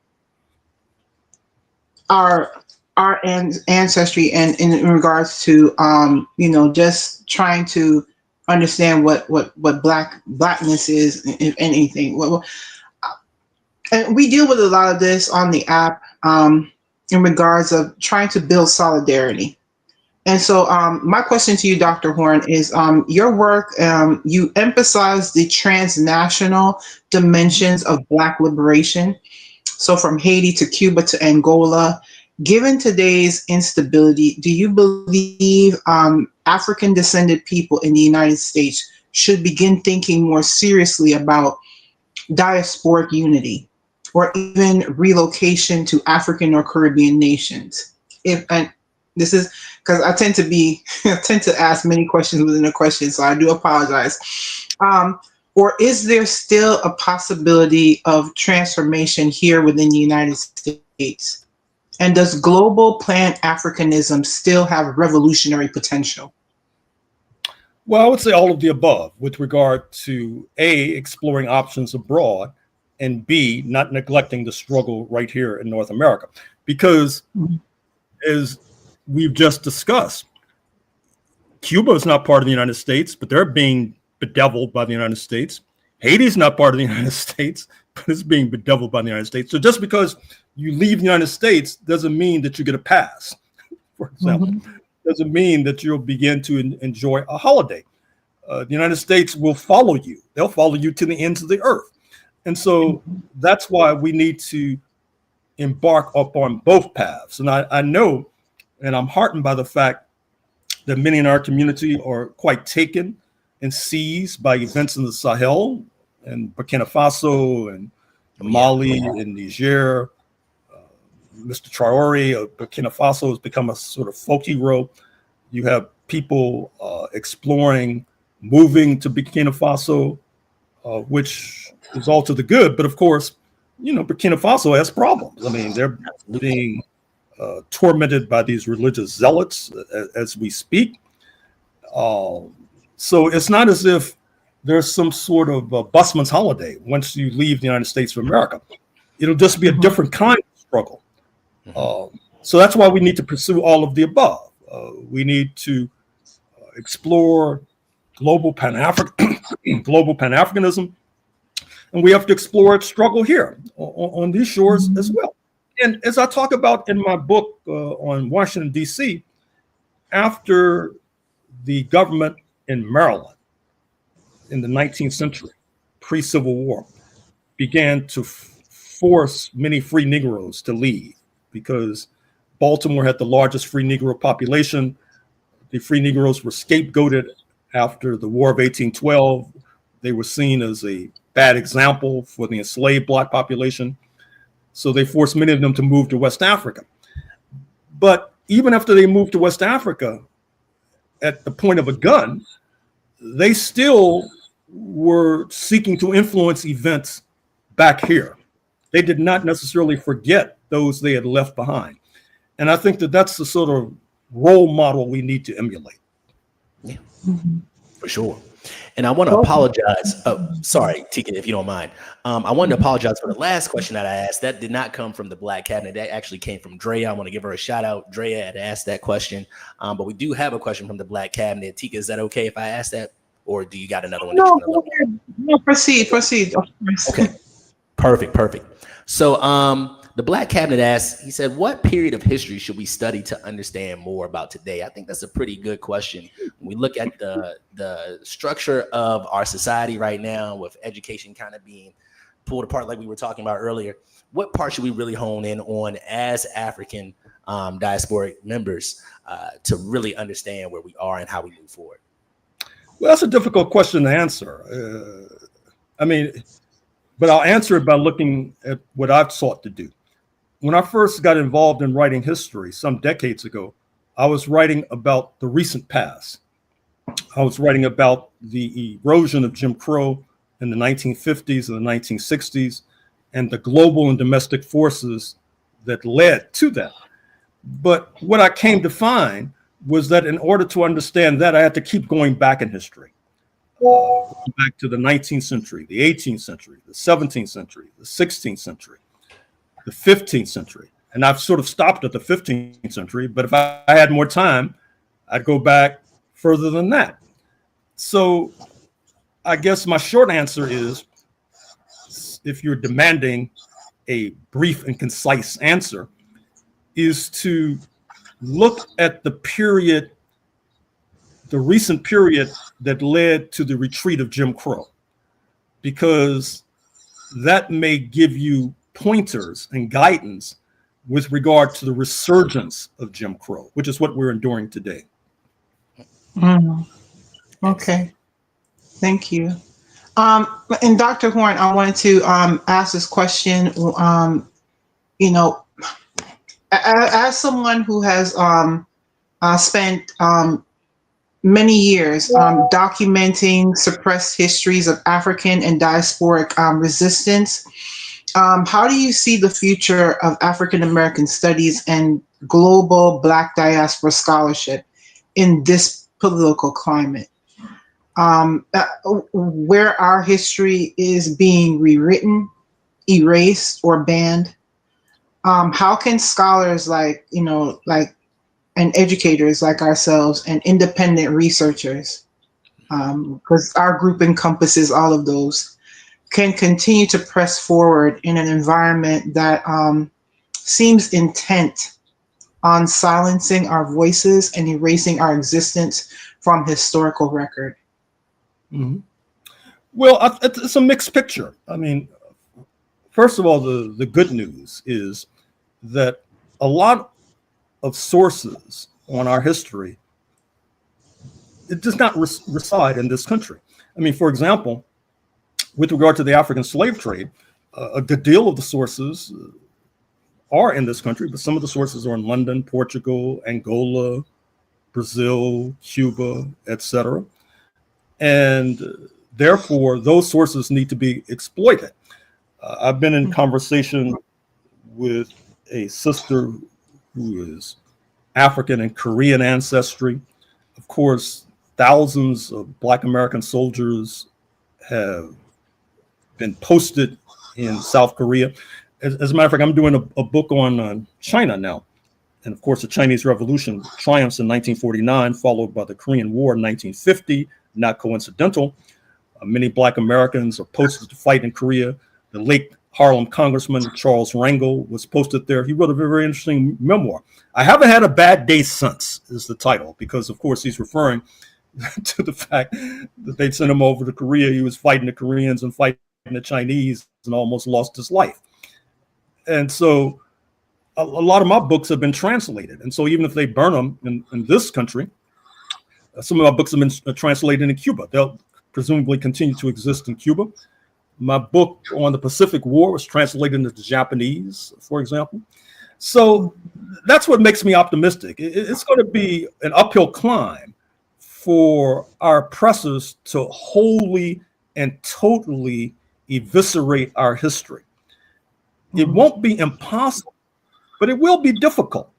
our ancestry and in regards to just trying to understand what blackness is, if anything. And we deal with a lot of this on the app in regards of trying to build solidarity. And so my question to you, Dr. Horne, is your work, you emphasize the transnational dimensions of Black liberation. So from Haiti to Cuba to Angola. Given today's instability, do you believe African descended people in the United States should begin thinking more seriously about diasporic unity or even relocation to African or Caribbean nations? And this is because I tend to ask many questions within a question, so I do apologize. Or is there still a possibility of transformation here within the United States? And does global Pan-Africanism still have revolutionary potential? Well, I would say all of the above with regard to A, exploring options abroad, and B, not neglecting the struggle right here in North America. Because as we've just discussed, Cuba is not part of the United States, but they're being bedeviled by the United States. Haiti's not part of the United States, but it's being bedeviled by the United States. So just because you leave the United States doesn't mean that you get a pass, for example. Doesn't mean that you'll begin to enjoy a holiday. The United States will follow you. They'll follow you to the ends of the earth. And so that's why we need to embark upon both paths. And I know, and I'm heartened by the fact that many in our community are quite taken and seized by events in the Sahel and Burkina Faso and Mali and Niger. Mr. Traore of Burkina Faso has become a sort of folk hero. You have people exploring, moving to Burkina Faso, which is all to the good. But of course, Burkina Faso has problems. I mean, they're being tormented by these religious zealots as we speak. So it's not as if there's some sort of busman's holiday once you leave the United States of America. It'll just be a different kind of struggle. So that's why we need to pursue all of the above. We need to explore global Pan-Africanism, and we have to explore its struggle here on these shores as well. And as I talk about in my book on Washington, D.C., after the government in Maryland in the 19th century, pre-Civil War, began to force many free Negroes to leave because Baltimore had the largest free Negro population. The free Negroes were scapegoated after the War of 1812. They were seen as a bad example for the enslaved Black population. So they forced many of them to move to West Africa. But even after they moved to West Africa at the point of a gun, they still were seeking to influence events back here. They did not necessarily forget those they had left behind. And I think that that's the sort of role model we need to emulate. Yeah, for sure. And I want to apologize. Oh, sorry, Tika, if you don't mind. I wanted to apologize for the last question that I asked. That did not come from the Black Cabinet. That actually came from Drea. I want to give her a shout out. Drea had asked that question. But we do have a question from the Black Cabinet. Tika, is that okay if I ask that? Or do you got another one? No, proceed. Okay, perfect. So the Black Cabinet asked, he said, what period of history should we study to understand more about today? I think that's a pretty good question. When we look at the structure of our society right now, with education kind of being pulled apart like we were talking about earlier, what part should we really hone in on as African diasporic members to really understand where we are and how we move forward? Well, that's a difficult question to answer. But I'll answer it by looking at what I've sought to do. When I first got involved in writing history some decades ago, I was writing about the recent past. I was writing about the erosion of Jim Crow in the 1950s and the 1960s and the global and domestic forces that led to that. But what I came to find was that in order to understand that, I had to keep going back in history. Back to the 19th century, the 18th century, the 17th century, the 16th century, the 15th century. And I've sort of stopped at the 15th century, but if I had more time, I'd go back further than that. So I guess my short answer is, if you're demanding a brief and concise answer, is to look at the period, the recent period that led to the retreat of Jim Crow, because that may give you pointers and guidance with regard to the resurgence of Jim Crow, which is what we're enduring today. Okay, thank you. And Dr. Horne, I wanted to ask this question. As someone who has spent many years documenting suppressed histories of African and diasporic resistance, how do you see the future of African American studies and global Black diaspora scholarship in this political climate, where our history is being rewritten, erased, or banned? How can scholars and educators like ourselves and independent researchers, because our group encompasses all of those, can continue to press forward in an environment that seems intent on silencing our voices and erasing our existence from historical record? Mm-hmm. Well, it's a mixed picture. I mean, first of all, the good news is that a lot of sources on our history, it does not reside in this country. I mean, for example, with regard to the African slave trade, a good deal of the sources are in this country, but some of the sources are in London, Portugal, Angola, Brazil, Cuba, etc. And therefore, those sources need to be exploited. I've been in conversation with a sister who is African and Korean ancestry. Of course, thousands of Black American soldiers have been posted in South Korea. As a matter of fact, I'm doing a book on China now. And of course, the Chinese Revolution triumphs in 1949, followed by the Korean War in 1950, not coincidental. Many Black Americans are posted to fight in Korea. The late Harlem Congressman Charles Rangel was posted there. He wrote a very interesting memoir. I haven't had a bad day since, is the title, because of course he's referring to the fact that they'd sent him over to Korea. He was fighting the Koreans and fighting the Chinese and almost lost his life. And so a lot of my books have been translated. And so even if they burn them in this country, some of my books have been translated in Cuba. They'll presumably continue to exist in Cuba. My book on the Pacific War was translated into Japanese, for example. So that's what makes me optimistic. It's going to be an uphill climb for our oppressors to wholly and totally eviscerate our history. It won't be impossible, but it will be difficult.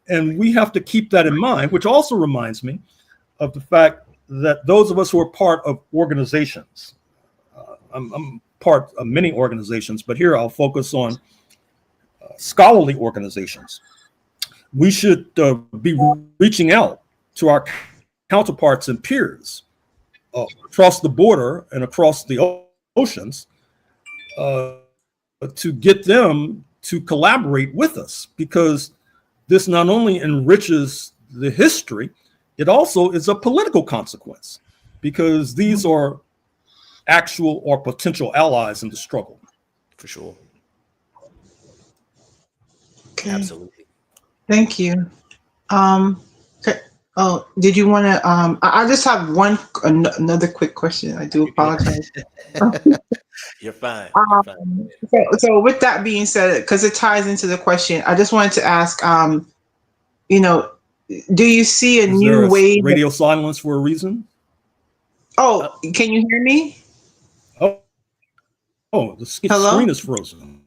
And we have to keep that in mind, which also reminds me of the fact that those of us who are part of organizations, I'm part of many organizations, but here I'll focus on scholarly organizations. We should be reaching out to our counterparts and peers across the border and across the oceans to get them to collaborate with us, because this not only enriches the history, it also is a political consequence, because these are actual or potential allies in the struggle. For sure. Okay. Absolutely. Thank you. Okay. Oh, did you want to? I just have another quick question. I do apologize. You're fine. So with that being said, because it ties into the question, I just wanted to ask, you know, do you see a Is new there a way? radio silence for a reason? Oh, can you hear me? Oh, the Hello? screen is frozen.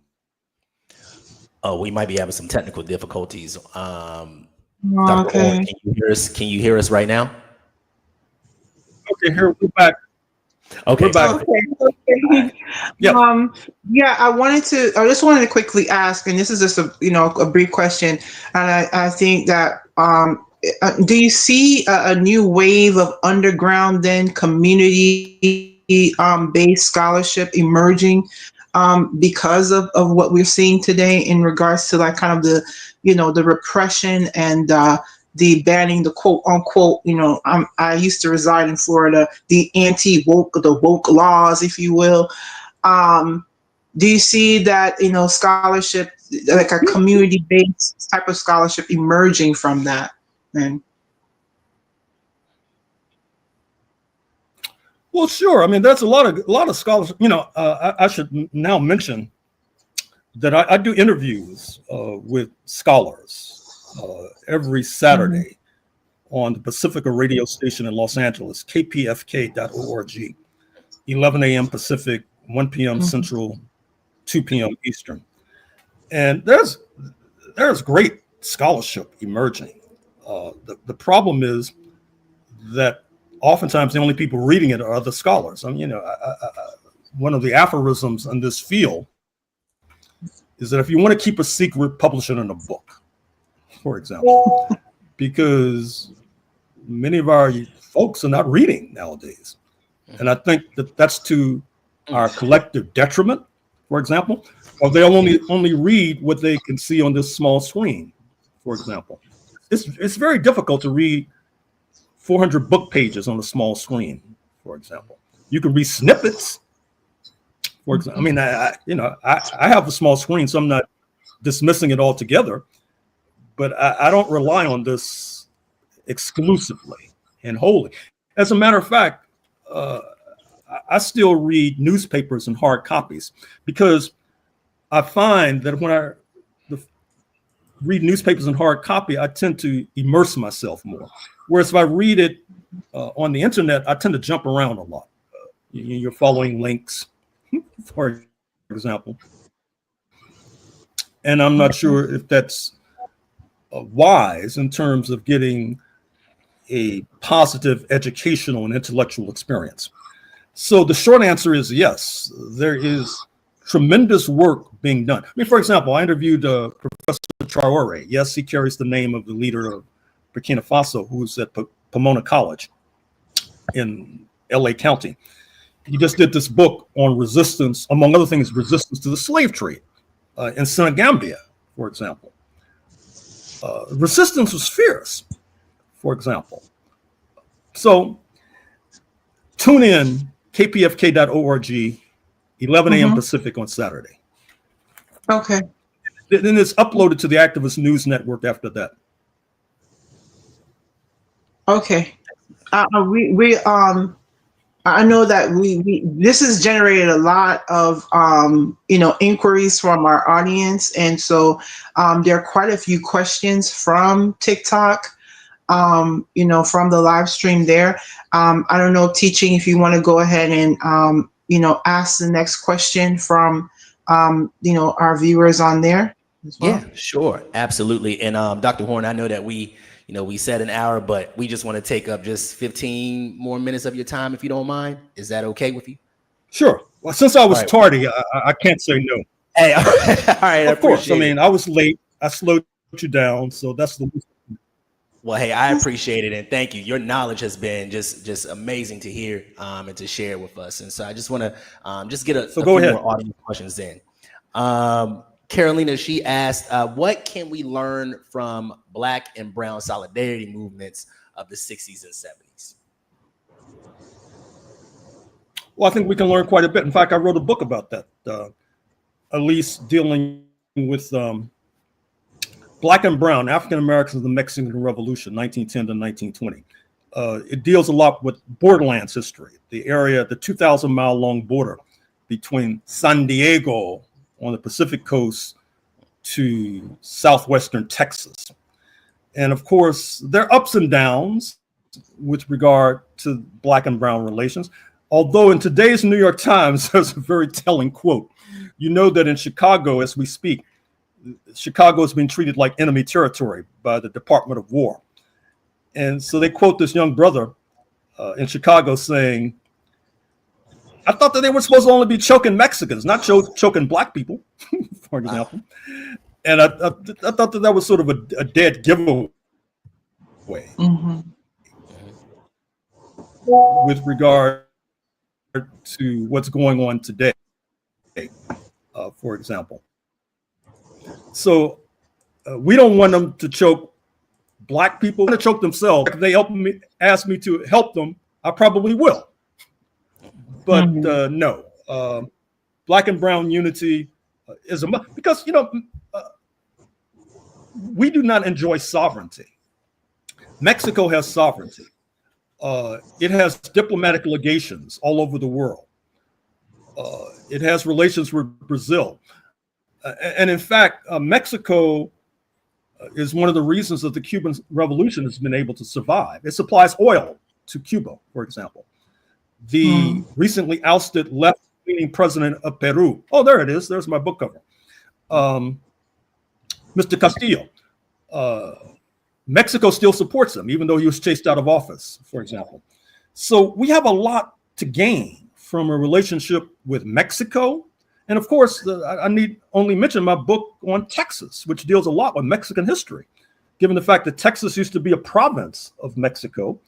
Oh, we might be having some technical difficulties. Dr. Okay. Horne, can you hear us? Can you hear us right now? Okay, here we're back. Okay. We're back. Okay. Yeah. Yeah, I just wanted to quickly ask, and this is just a brief question, and I think that do you see a new wave of underground then community based scholarship emerging because of what we're seeing today in regards to like kind of the repression and the banning, the quote unquote, I used to reside in Florida, the woke laws, if you will. Do you see that, scholarship, like a community based type of scholarship emerging from that? And Well, sure. I mean, there's a lot of scholars. I should now mention that I do interviews with scholars every Saturday on the Pacifica radio station in Los Angeles, kpfk.org, 11 a.m. Pacific, 1 p.m. Central, 2 p.m. Eastern. And there's great scholarship emerging. The problem is that oftentimes the only people reading it are other scholars. I mean, one of the aphorisms in this field is that if you want to keep a secret, publish it in a book, for example, because many of our folks are not reading nowadays. And I think that that's to our collective detriment, for example, or they'll only read what they can see on this small screen, for example. It's very difficult to read 400 book pages on a small screen, for example. You can read snippets, for example. I mean, I have a small screen, so I'm not dismissing it altogether, but I don't rely on this exclusively and wholly. As a matter of fact, I still read newspapers in hard copies, because I find that when I read newspapers in hard copy, I tend to immerse myself more. Whereas if I read it on the internet, I tend to jump around a lot. You're following links, for example. And I'm not sure if that's wise in terms of getting a positive educational and intellectual experience. So the short answer is yes, there is tremendous work being done. I mean, for example, I interviewed Professor Traore. Yes, he carries the name of the leader of Burkina Faso, who's at Pomona College in LA County. He just did this book on resistance, among other things, resistance to the slave trade in Senegambia, for example. Resistance was fierce, for example. So tune in, kpfk.org, 11 a.m. Pacific on Saturday. okay. Then it's uploaded to the Activist News Network after that. Okay. I know that this has generated a lot of inquiries from our audience, and so there are quite a few questions from TikTok, from the live stream there. I don't know, Teaching, if you want to go ahead and ask the next question from our viewers on there as well. Yeah, sure, absolutely. And Dr. Horne, I know that we said an hour, but we just want to take up just 15 more minutes of your time, if you don't mind. Is that okay with you? Sure. Well, since I was All right. tardy, I can't say no. Hey, all right. Of course. I mean, I was late. I slowed you down, so that's the. Well, hey, I appreciate it, and thank you. Your knowledge has been just amazing to hear and to share with us. And so I just want to just get a few more audience questions in. Carolina, she asked, what can we learn from Black and Brown solidarity movements of the 60s and 70s? Well, I think we can learn quite a bit. In fact, I wrote a book about that, at least dealing with Black and Brown, African Americans of the Mexican Revolution, 1910 to 1920. It deals a lot with borderlands history, the area, the 2,000-mile long border between San Diego on the Pacific coast to southwestern Texas. And of course, there are ups and downs with regard to Black and Brown relations. Although in today's New York Times, there's a very telling quote. You know that in Chicago, as we speak, Chicago is being treated like enemy territory by the Department of War. And so they quote this young brother in Chicago saying, I thought that they were supposed to only be choking Mexicans, not choking Black people, for example. And I thought that was sort of a dead giveaway with regard to what's going on today, for example. So we don't want them to choke Black people, to choke themselves. If they ask me to help them, I probably will. But no, Black and Brown unity is because we do not enjoy sovereignty. Mexico has sovereignty. It has diplomatic legations all over the world. It has relations with Brazil. And in fact, Mexico is one of the reasons that the Cuban Revolution has been able to survive. It supplies oil to Cuba, for example. The recently ousted left-leaning president of Peru. Oh, there it is. There's my book cover. Mr. Castillo. Mexico still supports him, even though he was chased out of office, for example. So we have a lot to gain from a relationship with Mexico. And of course, I need only mention my book on Texas, which deals a lot with Mexican history, given the fact that Texas used to be a province of Mexico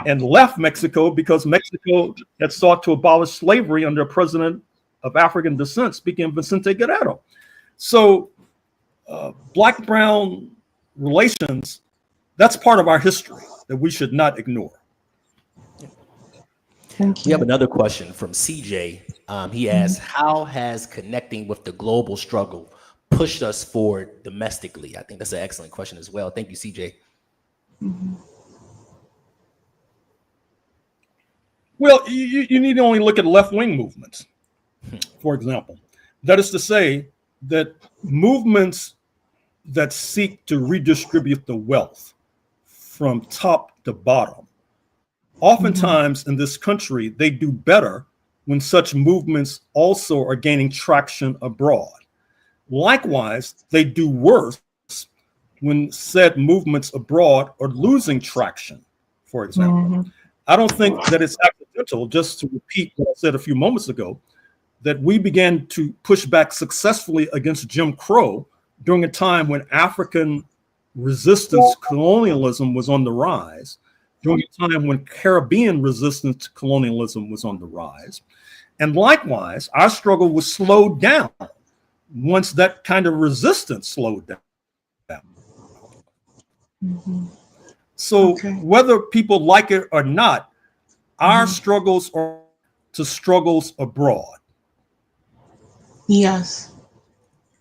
and left Mexico because Mexico had sought to abolish slavery under a president of African descent, speaking of Vicente Guerrero. So Black-Brown relations, that's part of our history that we should not ignore. Thank you. We have another question from CJ. He asks, how has connecting with the global struggle pushed us forward domestically? I think that's an excellent question as well. Thank you, CJ. Well, you need to only look at left-wing movements, for example. That is to say that movements that seek to redistribute the wealth from top to bottom, oftentimes in this country, they do better when such movements also are gaining traction abroad. Likewise, they do worse when said movements abroad are losing traction, for example. I don't think that it's accidental, just to repeat what I said a few moments ago, that we began to push back successfully against Jim Crow during a time when African resistance to colonialism was on the rise, during a time when Caribbean resistance to colonialism was on the rise. And likewise, our struggle was slowed down once that kind of resistance slowed down. So whether people like it or not, our struggles are to struggles abroad. Yes.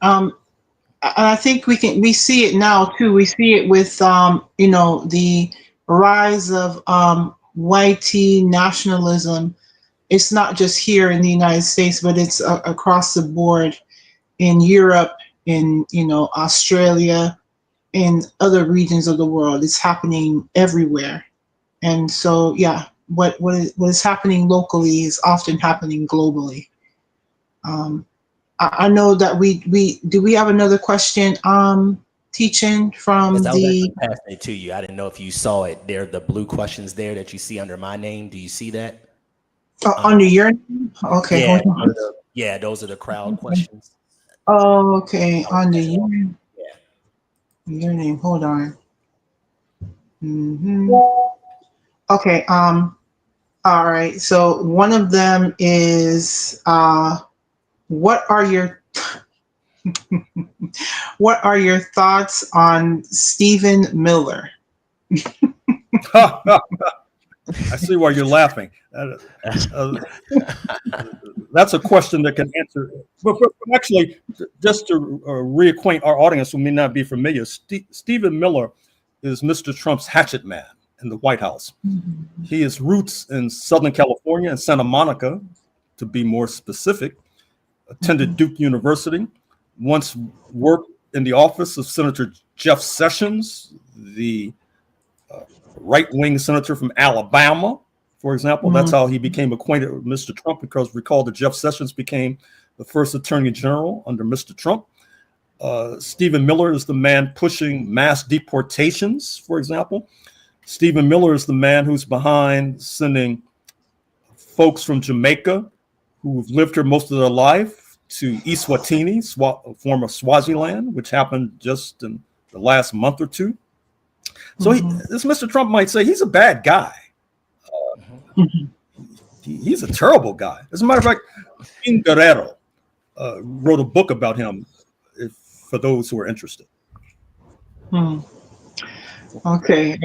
I think we see it now too. We see it with the rise of whitey nationalism, it's not just here in the United States, but it's across the board in Europe, in Australia, in other regions of the world. It's happening everywhere. And so, yeah, what is happening locally is often happening globally. I know that we have another question, teaching from Yes, I was the actually passing it to you. I didn't know if you saw it. There, the blue questions there that you see under my name. Do you see that? under your name? Okay, Yeah, hold on. those are the crowd questions. Oh, okay, under Yeah. your name. Hold on. Okay. All right. So one of them is what are your what are your thoughts on Stephen Miller? I see why you're laughing. That's a question that can answer. But actually, just to reacquaint our audience who may not be familiar, Stephen Miller is Mr. Trump's hatchet man in the White House. He has roots in Southern California and Santa Monica, to be more specific. Attended Duke University, once worked in the office of Senator Jeff Sessions, the right-wing senator from Alabama, for example. That's how he became acquainted with Mr. Trump, because recall that Jeff Sessions became the first attorney general under Mr. Trump. Stephen Miller is the man pushing mass deportations, for example. Stephen Miller is the man who's behind sending folks from Jamaica who've lived here most of their life to Eswatini, former Swaziland, which happened just in the last month or two. So this Mr. Trump might say he's a bad guy. He's a terrible guy. As a matter of fact, King Guerrero wrote a book about him, for those who are interested. Okay,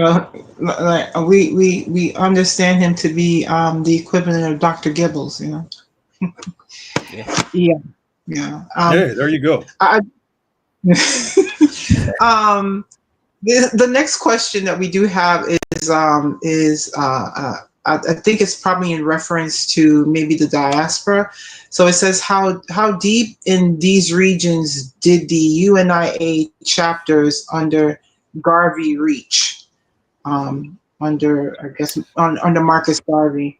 we understand him to be the equivalent of Dr. Gibbons, Yeah. Hey, there you go. The next question that we do have is I think it's probably in reference to maybe the diaspora. So it says, how deep in these regions did the UNIA chapters under Garvey reach? Under Marcus Garvey,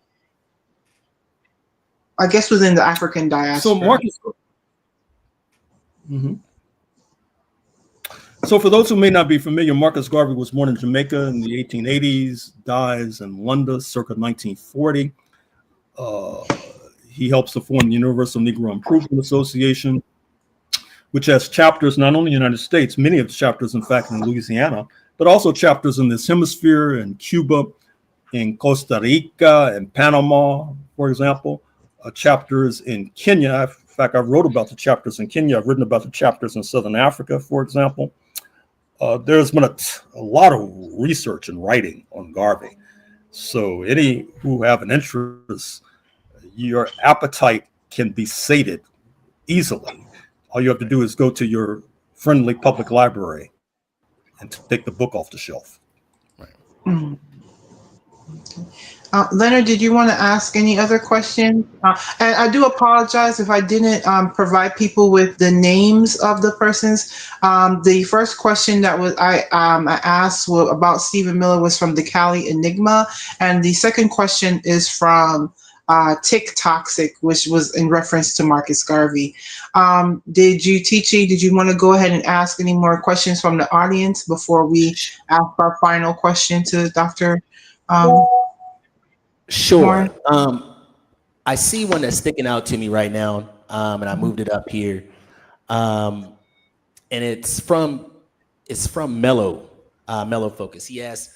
I guess within the African diaspora. So Marcus. So for those who may not be familiar, Marcus Garvey was born in Jamaica in the 1880s, dies in London circa 1940. He helps to form the Universal Negro Improvement Association, which has chapters not only in the United States, many of the chapters, in fact, in Louisiana, but also chapters in this hemisphere, in Cuba, in Costa Rica, and Panama, for example, chapters in Kenya. In fact, I wrote about the chapters in Kenya. I've written about the chapters in Southern Africa, for example. There's been a lot of research and writing on Garvey. So any who have an interest, your appetite can be sated easily. All you have to do is go to your friendly public library and take the book off the shelf. Right. Leonard, did you want to ask any other questions? And I do apologize if I didn't provide people with the names of the persons. The first question that I asked about Stephen Miller was from the Cali Enigma, and the second question is from Tick Toxic, which was in reference to Marcus Garvey. Did you want to go ahead and ask any more questions from the audience before we ask our final question to Dr. Sure. I see one that's sticking out to me right now, and I moved it up here. And it's from Mellow Focus. He asks,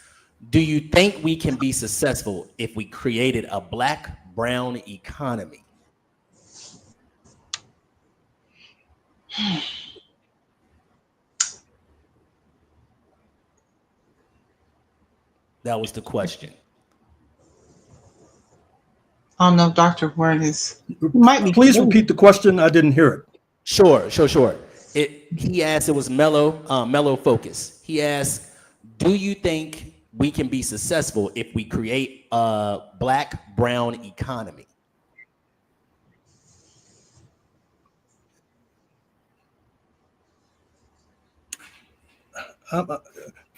do you think we can be successful if we created a black-brown economy? That was the question. I don't know if Dr. Horne might be. Please repeat the question. I didn't hear it. Sure. He asked, it was Mellow Focus. He asked, do you think we can be successful if we create a black-brown economy?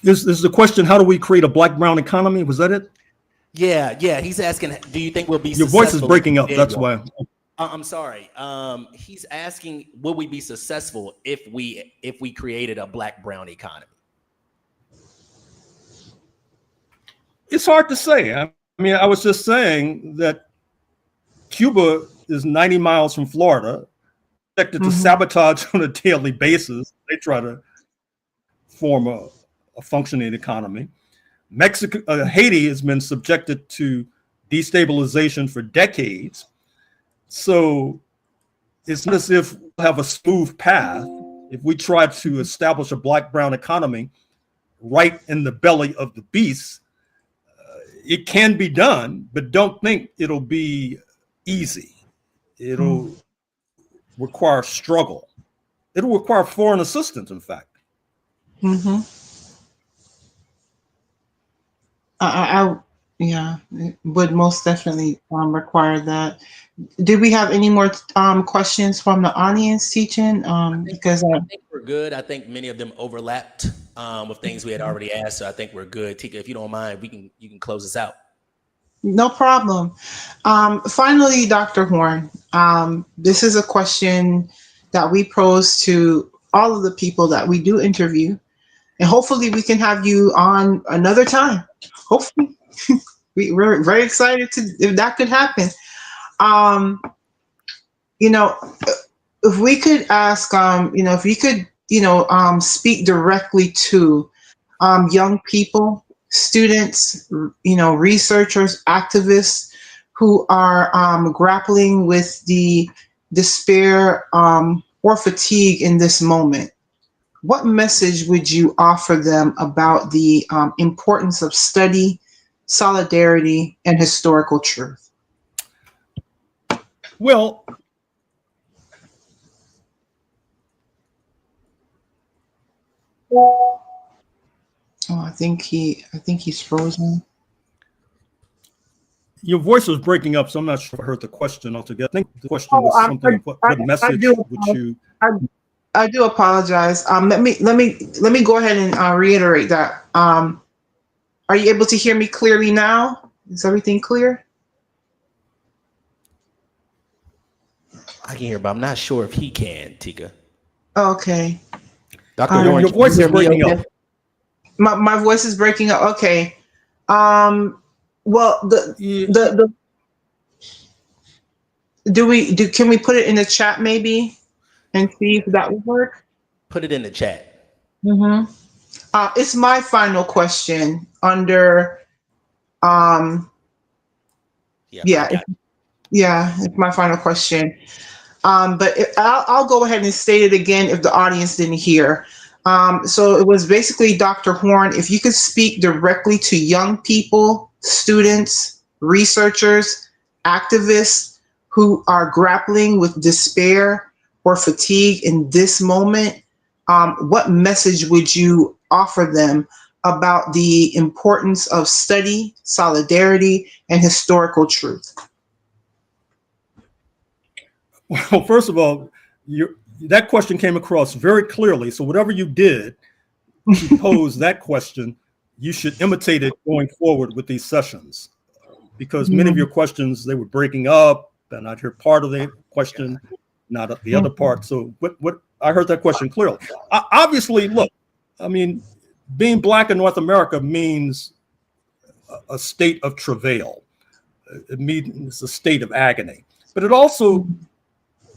Is the question, how do we create a black-brown economy? Was that it? Yeah, he's asking, do you think we'll be Your successful? voice is breaking up, that's why. I'm sorry. He's asking, will we be successful if we created a black-brown economy? It's hard to say. I mean, I was just saying that Cuba is 90 miles from Florida, expected to sabotage on a daily basis. They try to form a functioning economy. Haiti has been subjected to destabilization for decades. So it's not as if we have a smooth path. If we try to establish a black-brown economy right in the belly of the beast, it can be done, but don't think it'll be easy. It'll require struggle. It'll require foreign assistance, in fact. Yeah, it would most definitely require that. Did we have any more questions from the audience, teaching? Because I think we're good. I think many of them overlapped with things we had already asked, so I think we're good. Tika, if you don't mind, you can close us out. no problem. Finally, Dr. Horne, this is a question that we pose to all of the people that we do interview, and hopefully we can have you on another time. Hopefully, we're very excited if that could happen. If we could ask, if you could, speak directly to young people, students, researchers, activists who are grappling with the despair or fatigue in this moment. What message would you offer them about the importance of study, solidarity, and historical truth? Well, I think he's frozen. your voice was breaking up, so I'm not sure I heard the question altogether. I think the question was something. What message would you? I do apologize. Let me go ahead and reiterate that. Are you able to hear me clearly now? Is everything clear? I can hear, but I'm not sure if he can, Tika. Okay. Dr. Horne, your voice is breaking up. My voice is breaking up. Okay. Well, can we put it in the chat maybe and see if that would work? Put it in the chat. It's my final question under it's my final question. But I'll go ahead and state it again if the audience didn't hear. So it was basically, Dr. Horne, if you could speak directly to young people, students, researchers, activists who are grappling with despair or fatigue in this moment, what message would you offer them about the importance of study, solidarity, and historical truth? Well, first of all, that question came across very clearly. So whatever you did to pose that question, you should imitate it going forward with these sessions, because many of your questions, they were breaking up, and I'd hear part of the question, not the other part. So what I heard that question clearly. Obviously, look, I mean, being Black in North America means a state of travail. It means a state of agony, but it also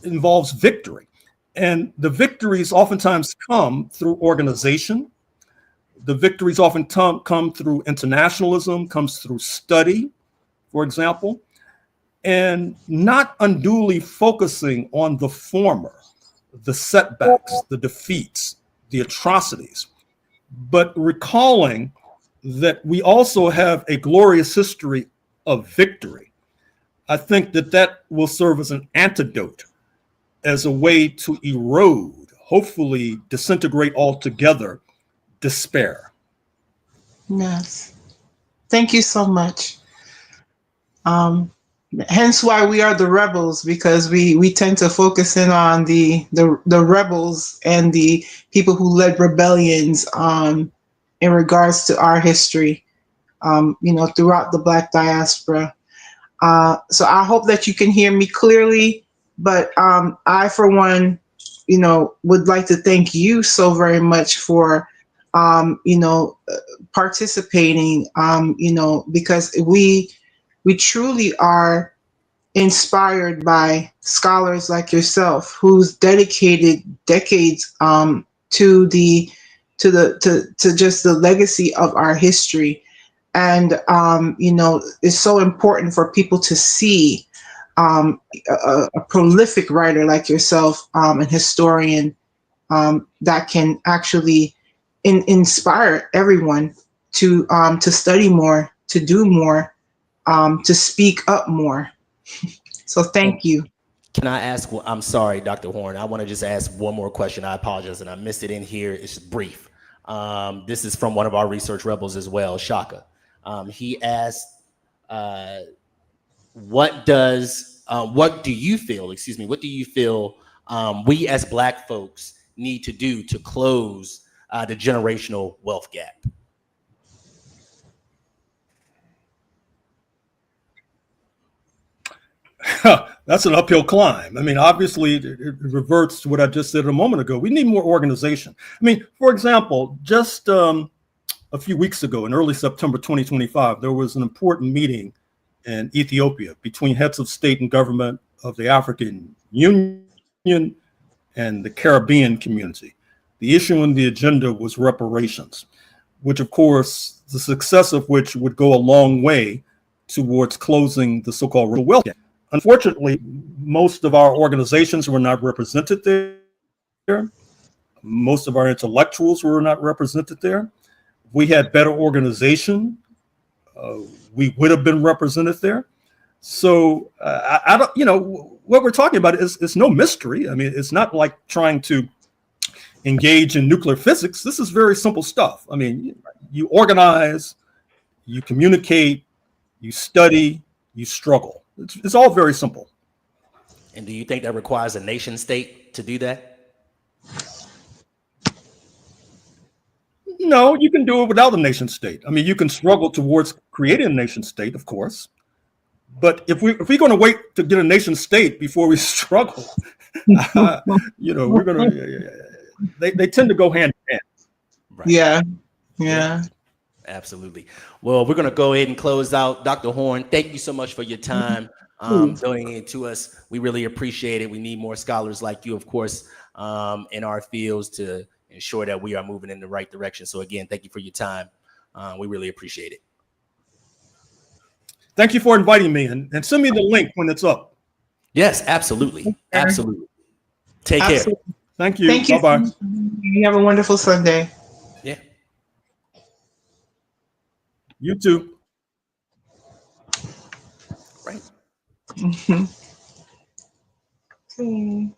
involves victory. And the victories oftentimes come through organization. The victories often come through internationalism, comes through study, for example, and not unduly focusing on the former, the setbacks, the defeats, the atrocities, but recalling that we also have a glorious history of victory. I think that will serve as an antidote, as a way to erode, hopefully disintegrate altogether, despair. Yes. Thank you so much. Hence why we are the rebels, because we tend to focus in on the rebels and the people who led rebellions in regards to our history, throughout the Black diaspora. So I hope that you can hear me clearly, but I, for one, would like to thank you so very much for, participating, because we truly are inspired by scholars like yourself who's dedicated decades to just the legacy of our history. And it's so important for people to see a prolific writer like yourself, and historian, that can actually inspire everyone to study more, to do more, to speak up more. So thank you. Can I ask, I'm sorry, Dr. Horne, I want to just ask one more question. I apologize, and I missed it in here. It's brief. This is from one of our research rebels as well, Shaka. He asked, what do you feel we as Black folks need to do to close the generational wealth gap? That's an uphill climb. I mean, obviously, it reverts to what I just said a moment ago. We need more organization. I mean, for example, just a few weeks ago, in early September 2025, there was an important meeting in Ethiopia between heads of state and government of the African Union and the Caribbean community. The issue on the agenda was reparations, which, of course, the success of which would go a long way towards closing the so-called wealth gap. Unfortunately, most of our organizations were not represented there. Most of our intellectuals were not represented there. If we had better organization, we would have been represented there. So I don't, what we're talking about is no mystery. I mean, it's not like trying to engage in nuclear physics. This is very simple stuff. I mean, you organize, you communicate, you study, you struggle. It's all very simple. And do you think that requires a nation state to do that? No, you can do it without a nation state. I mean, you can struggle towards creating a nation state, of course. But if we're going to wait to get a nation state before we struggle, we're going to. They tend to go hand in hand. Right. Yeah. Absolutely. Well, we're going to go ahead and close out. Dr. Horne, thank you so much for your time donating it to us. We really appreciate it. We need more scholars like you, of course, in our fields to ensure that we are moving in the right direction. So again, thank you for your time. We really appreciate it. Thank you for inviting me, and send me the link when it's up. Yes, absolutely. Absolutely. Take care. Thank you. Thank you. Bye-bye. You have a wonderful Sunday. Yeah. You too. Right. Okay.